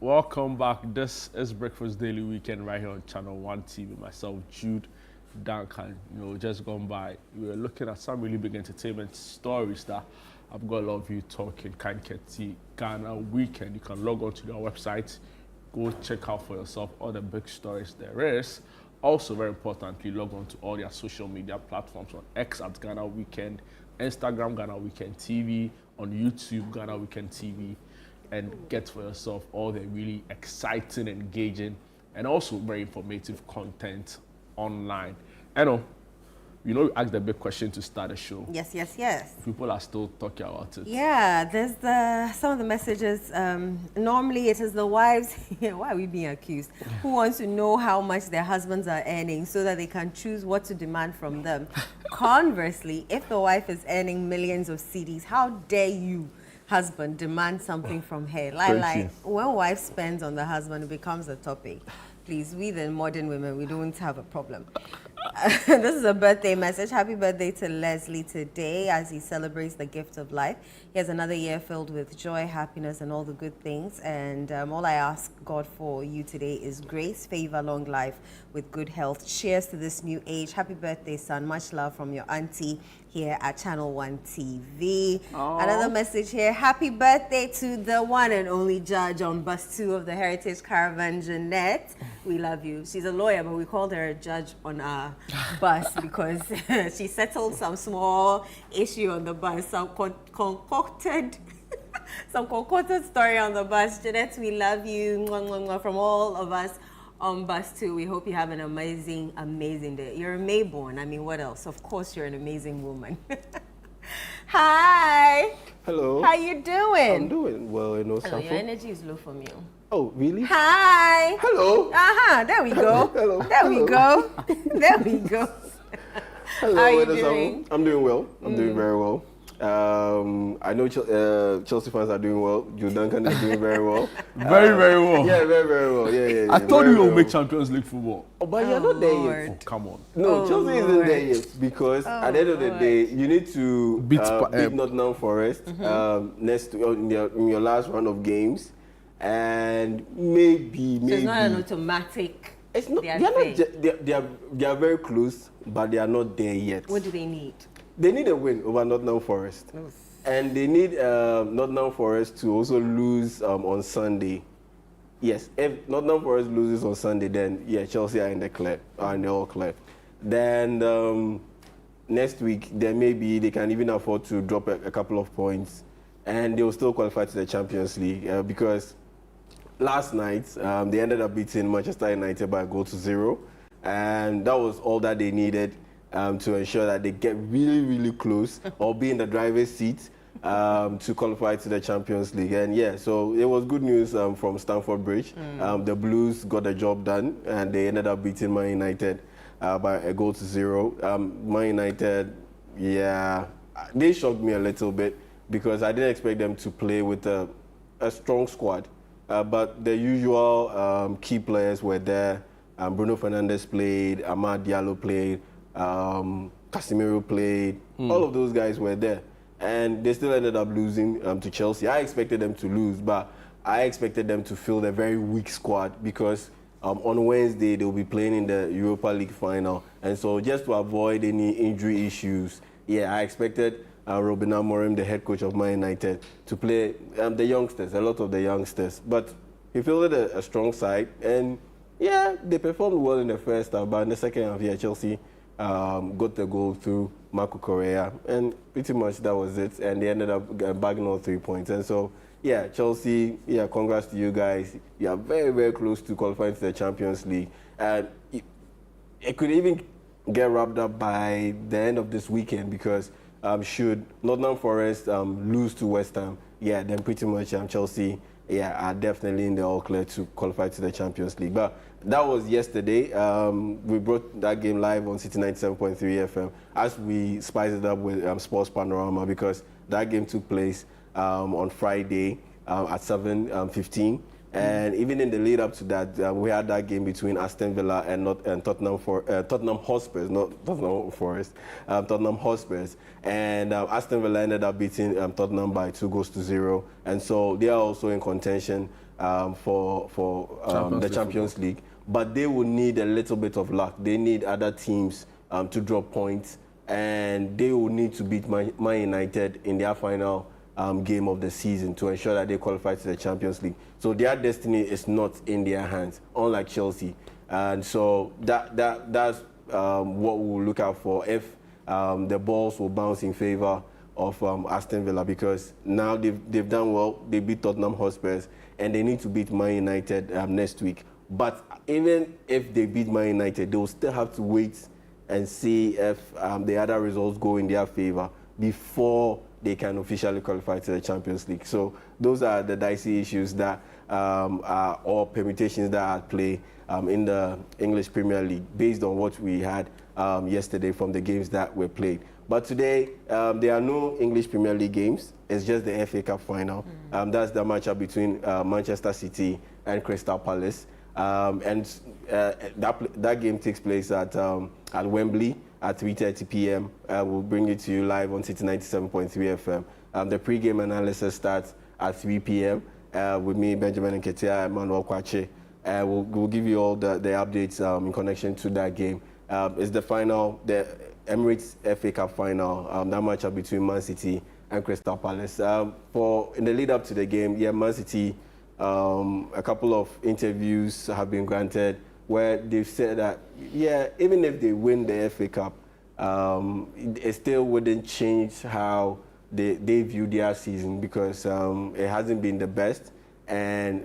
Welcome back. This is Breakfast Daily Weekend right here on Channel 1 TV. Myself, Jude Duncan. Just gone by, we were looking at some really big entertainment stories that I've got a lot of you talking. Kanketi Ghana Weekend. You can log on to their website, go check out for yourself all the big stories there is. Also, very importantly, log on to all their social media platforms on X at Ghana Weekend, Instagram Ghana Weekend TV, on YouTube Ghana Weekend TV, and get for yourself all the really exciting, engaging, and also very informative content online. Eno, you asked the big question to start the show. Yes, yes, yes. People are still talking about it. Yeah, there's some of the messages. Normally it is the wives, why are we being accused, who wants to know how much their husbands are earning so that they can choose what to demand from them. Conversely, if the wife is earning millions of cedis, how dare you, husband, demand something from her? Like when wife spends on the husband, it becomes a topic. Please, we the modern women, we don't have a problem. This is a birthday message. Happy birthday to Leslie today as he celebrates the gift of life. He has another year filled with joy, happiness, and all the good things. And all I ask God for you today is grace, favor, long life with good health. Cheers to this new age. Happy birthday, son. Much love from your auntie here at Channel 1 TV. Aww. Another message here. Happy birthday to the one and only judge on bus 2 of the Heritage Caravan, Jeanette. We love you. She's a lawyer, but we called her a judge on our bus because she settled some small issue on the bus, some concocted story on the bus. Jeanette, we love you. From all of us on bus 2, we hope you have an amazing, amazing day. You're a Mayborn. I mean, what else? Of course, you're an amazing woman. Hi. Hello. How you doing? I'm doing well, Eno Safo. Your energy is low from you. Oh, really? Hi. Hello. There we go. Hello. There we go. There we go. Hello, how are you Eno doing? Safo. I'm doing well. I'm doing very well. I know Chelsea fans are doing well. Jude Duncan is doing very well. Very well. Yeah, very well. Yeah. I told you you'll make Champions League football. Oh, but you're not there yet. Oh, come on. No, Chelsea isn't there yet because at the end of the day, you need to beat Nottingham Forest in your last round of games, and maybe. So it's not an automatic. It's not. They are very close, but they are not there yet. What do they need? They need a win over Nottingham Forest. And they need Nottingham Forest to also lose on Sunday. Yes, if Nottingham Forest loses on Sunday, then Chelsea are in the all clear. Then next week, then maybe they can even afford to drop a couple of points, and they will still qualify to the Champions League because last night they ended up beating Manchester United by a goal to 0, and that was all that they needed. To ensure that they get really, really close or be in the driver's seat to qualify to the Champions League. And so it was good news from Stamford Bridge. The Blues got the job done and they ended up beating Man United by a goal to 0. Man United, they shocked me a little bit because I didn't expect them to play with a strong squad. But the usual key players were there. Bruno Fernandes played, Amad Diallo played, Casemiro played, all of those guys were there. And they still ended up losing to Chelsea. I expected them to lose, but I expected them to field a very weak squad because on Wednesday they'll be playing in the Europa League final. And so just to avoid any injury issues, I expected Ruben Amorim, the head coach of Man United, to play the youngsters, a lot of the youngsters. But he fielded a strong side, and they performed well in the first half, but in the second half, Chelsea got the goal through Marco Correa, and pretty much that was it. And they ended up bagging all 3 points. And so, yeah, Chelsea, yeah, congrats to you guys. You are very, very close to qualifying to the Champions League. And it could even get wrapped up by the end of this weekend, because should Nottingham Forest lose to West Ham, yeah, then pretty much Chelsea, yeah, are definitely in the all clear to qualify to the Champions League. But that was yesterday. We brought that game live on City 97.3 FM as we spiced it up with Sports Panorama, because that game took place on Friday at 7:15. And even in the lead up to that, we had that game between Aston Villa and Tottenham Hotspurs, not Tottenham Forest, Tottenham Hotspurs. And Aston Villa ended up beating Tottenham by 2-0. And so they are also in contention for the Champions League. But they will need a little bit of luck. They need other teams to drop points, and they will need to beat Man United in their final game of the season to ensure that they qualify to the Champions League. So their destiny is not in their hands, unlike Chelsea. And so that's what we'll look out for if the balls will bounce in favor of Aston Villa, because now they've done well. They beat Tottenham Hotspurs, and they need to beat Man United next week. But even if they beat Man United, they will still have to wait and see if the other results go in their favor before they can officially qualify to the Champions League. So those are the dicey issues that are, or permutations that are at play in the English Premier League, based on what we had yesterday from the games that were played. But today, there are no English Premier League games. It's just the FA Cup final. That's the matchup between Manchester City and Crystal Palace. That game takes place at Wembley at 3:30 p.m. We'll bring it to you live on City 97.3 FM. The pre-game analysis starts at 3 p.m. With me, Benjamin Nketiah, Emmanuel Kwache. We'll give you all the updates in connection to that game. It's the final, the Emirates FA Cup final, that matchup between Man City and Crystal Palace. In the lead up to the game, yeah, Man City, a couple of interviews have been granted where they've said that, yeah, even if they win the FA Cup, it still wouldn't change how they view their season, because it hasn't been the best. And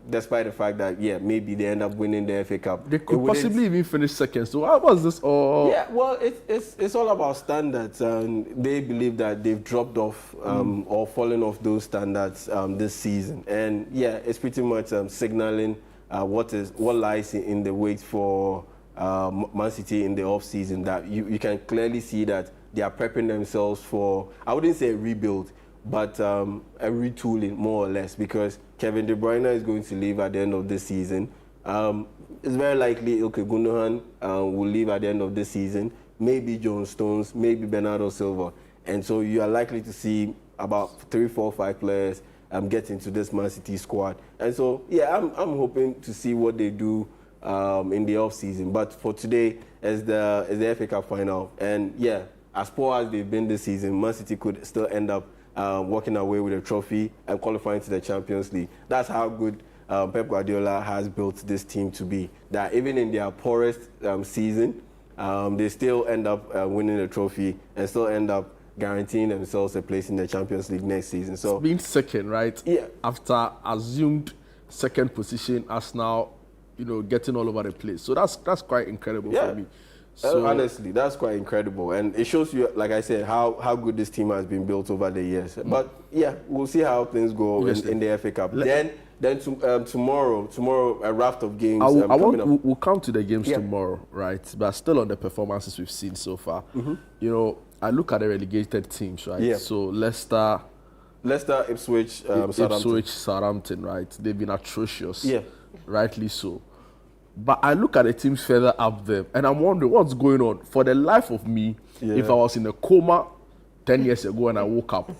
despite the fact that, yeah, maybe they end up winning the FA Cup, they could possibly even finish second. So how was this all? Yeah, well, it's all about standards. They believe that they've dropped off or fallen off those standards this season. And yeah, it's pretty much signaling what lies in the wait for Man City in the off-season, that you can clearly see that they are prepping themselves for, I wouldn't say a rebuild, but a retooling, more or less, because Kevin De Bruyne is going to leave at the end of this season. It's very likely Ilkay Gundogan will leave at the end of this season, maybe John Stones, maybe Bernardo Silva. And so you are likely to see about 3, 4, 5 players get into this Man City squad. And so, yeah, I'm hoping to see what they do in the off-season. But for today, is the FA Cup final. And yeah, as poor as they've been this season, Man City could still end up walking away with a trophy and qualifying to the Champions League. That's how good Pep Guardiola has built this team to be. That even in their poorest season, they still end up winning the trophy and still end up guaranteeing themselves a place in the Champions League next season. So being second, right? Yeah. After assumed second position, as now, getting all over the place. So that's quite incredible for me. So honestly, that's quite incredible, and it shows you, like I said, how good this team has been built over the years. But yeah, we'll see how things go in the FA Cup. Then tomorrow a raft of games. We'll come to the games tomorrow, right? But still on the performances we've seen so far. I look at the relegated teams, right? Yeah. So Leicester, Ipswich, Southampton, right? They've been atrocious. Yeah. Rightly so. But I look at the teams further up there, and I'm wondering what's going on. For the life of me, if I was in a coma 10 years ago and I woke up,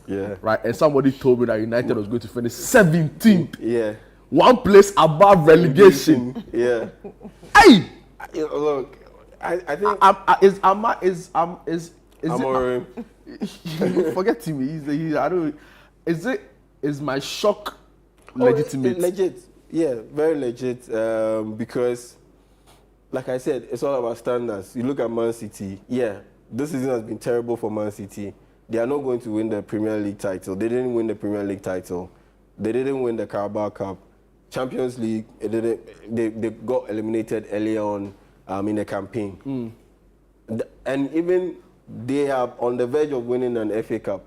right, and somebody told me that United was going to finish 17th, one place above relegation. Yeah. Hey, look, I think forget me. Is my shock legitimate? Legit. Yeah, very legit, because like I said, it's all about standards. You look at Man City, this season has been terrible for Man City. They are not going to win the Premier League title. They didn't win the Premier League title. They didn't win the Carabao Cup. Champions League, they got eliminated early on in the campaign. And even they are on the verge of winning an FA Cup.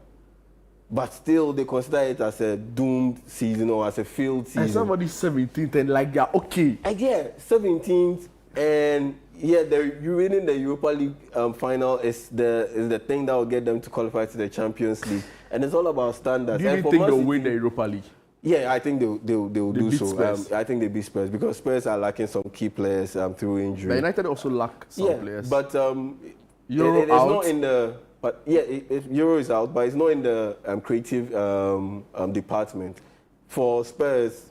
But still, they consider it as a doomed season or as a failed season. And somebody's 17th and like they're okay. 17th and you winning the Europa League final is the thing that will get them to qualify to the Champions League. And it's all about standards. Do you think they'll win the Europa League? Yeah, I think they will do so. I think they beat Spurs because Spurs are lacking some key players through injury. But United also lack some players. But Euro it's out. not in the. But Euro is out, but it's not in the creative department. For Spurs,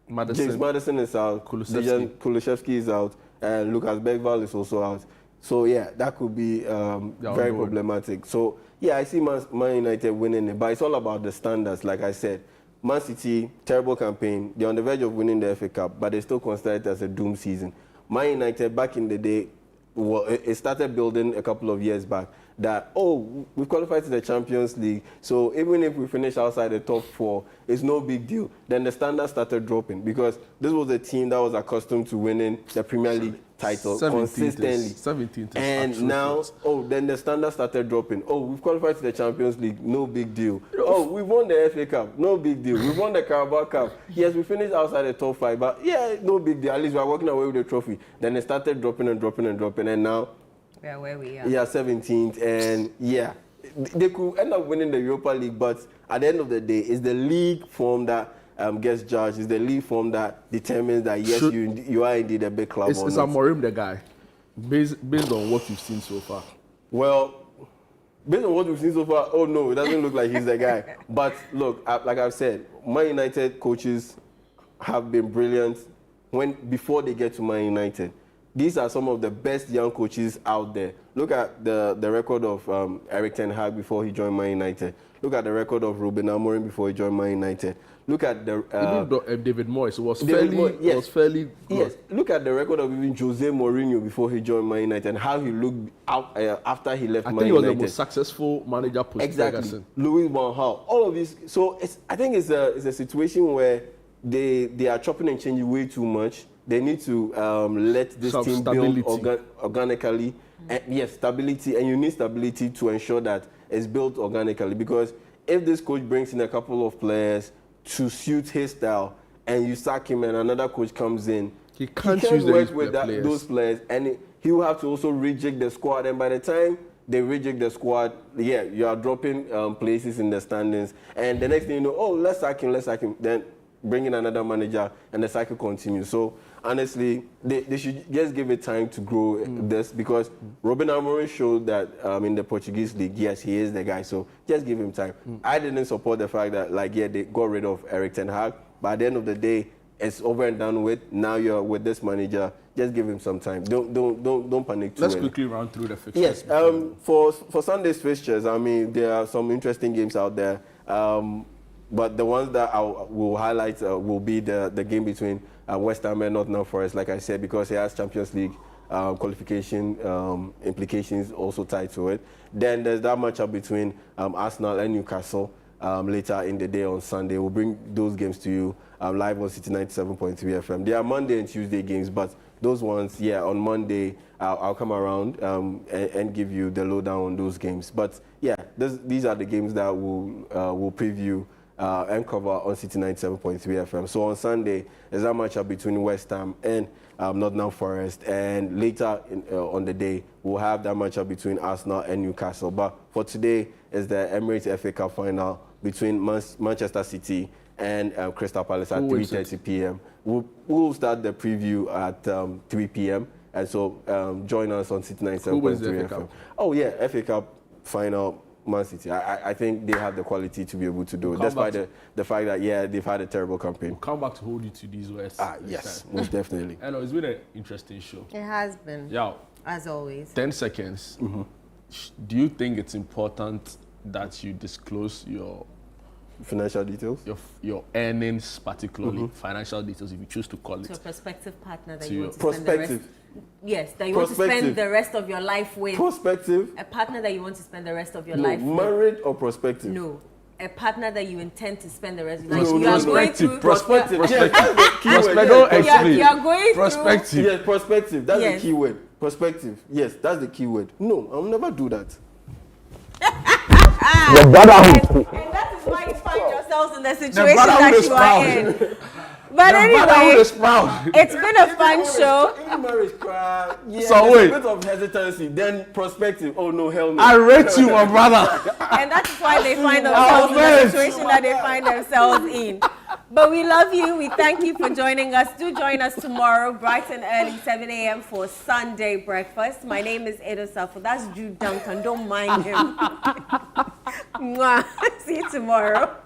James Maddison is out, Dejan Kulusevski is out, and Lucas Bergvall is also out. So that could be very problematic. So I see Man United winning it, but it's all about the standards. Like I said, Man City, terrible campaign. They're on the verge of winning the FA Cup, but they still consider it as a doom season. Man United, back in the day, it started building a couple of years back that, we've qualified to the Champions League, so even if we finish outside the top 4, it's no big deal. Then the standards started dropping because this was a team that was accustomed to winning the Premier League title consistently. 17th and now, then the standards started dropping. We've qualified to the Champions League, no big deal. We won the FA Cup, no big deal. We won the Carabao Cup. Yes, we finished outside the top 5, but no big deal. At least we're walking away with the trophy. Then it started dropping and dropping and dropping, and now where we are. 17th, and they could end up winning the Europa League, but at the end of the day, it's the league form that gets judged. It's the league form that determines that you are indeed a big club. Is Amorim the guy, based on what you've seen so far? Well, based on what we've seen so far, no, it doesn't look like he's the guy. But look, like I've said, Man United coaches have been brilliant before they get to Man United. These are some of the best young coaches out there. Look at the record of Erik ten Hag before he joined Man United. Look at the record of Ruben Amorim before he joined Man United. Look at the even David Moyes was fairly good. Yes. Look at the record of even Jose Mourinho before he joined Man United and how he looked out after he left Man United. I think he was the most successful manager post Ferguson. Louis van Gaal. All of this. So I think it's a situation where they are chopping and changing way too much. They need to let this team build organically. And, stability. And you need stability to ensure that it's built organically. Because if this coach brings in a couple of players to suit his style and you sack him and another coach comes in, he can't work with those players. And he will have to also rejig the squad. And by the time they rejig the squad, you are dropping places in the standings. And the next thing you know, let's sack him. Then bring in another manager and the cycle continues. So honestly, they should just give it time to grow this because Ruben Amorim showed that in the Portuguese league, yes, he is the guy. So just give him time. I didn't support the fact that they got rid of Erik ten Hag, but at the end of the day, it's over and done with. Now you're with this manager. Just give him some time. Don't panic too Let's early. quickly run through the fixtures. Yes. For Sunday's fixtures, there are some interesting games out there. But the ones that I will highlight will be the game between West Ham and Nottingham Forest, like I said, because it has Champions League qualification implications also tied to it. Then there's that matchup between Arsenal and Newcastle later in the day on Sunday. We'll bring those games to you live on City 97.3 FM. They are Monday and Tuesday games, but those ones, on Monday, I'll come around and give you the lowdown on those games. But these are the games that we'll preview and cover on City 97.3 FM. So on Sunday, there's that matchup between West Ham and Nottingham Forest. And later on the day, we'll have that matchup between Arsenal and Newcastle. But for today, is the Emirates FA Cup final between Manchester City and Crystal Palace at 3:30 p.m. We'll start the preview at 3 p.m. And so join us on City 97.3 FM. FA Cup final. Man City. I think they have the quality to be able to do it, despite the fact that, they've had a terrible campaign. We'll come back to hold you to these words. Yes, most definitely. I know, it's been an interesting show. It has been. Yeah. As always. 10 seconds. Mm-hmm. Do you think it's important that you disclose your financial details? Your earnings, particularly financial details, if you choose to call it. To a prospective partner that you want to prospective. Yes, that you want to spend the rest of your life with. Prospective. A partner that you want to spend the rest of your life with. Married or prospective? No. A partner that you intend to spend the rest of your life with. No, prospective. Prospective. Yes, that's the key word. Don't explain. You are going prospective. through. Yes, prospective. That's the key word. Prospective. Yes, that's the key word. No, I'll never do that. And that is why you find yourselves in the situation that you are in. But anyway, it's been a fun show. In marriage, yeah, so wait. A bit of hesitancy, then prospective. Oh no, hell no. I rate you, my brother. And that's why they find themselves in the situation that they find themselves in. But we love you. We thank you for joining us. Do join us tomorrow, bright and early, 7 a.m. for Sunday breakfast. My name is Eno Safo. That's Jude Duncan. Don't mind him. See you tomorrow.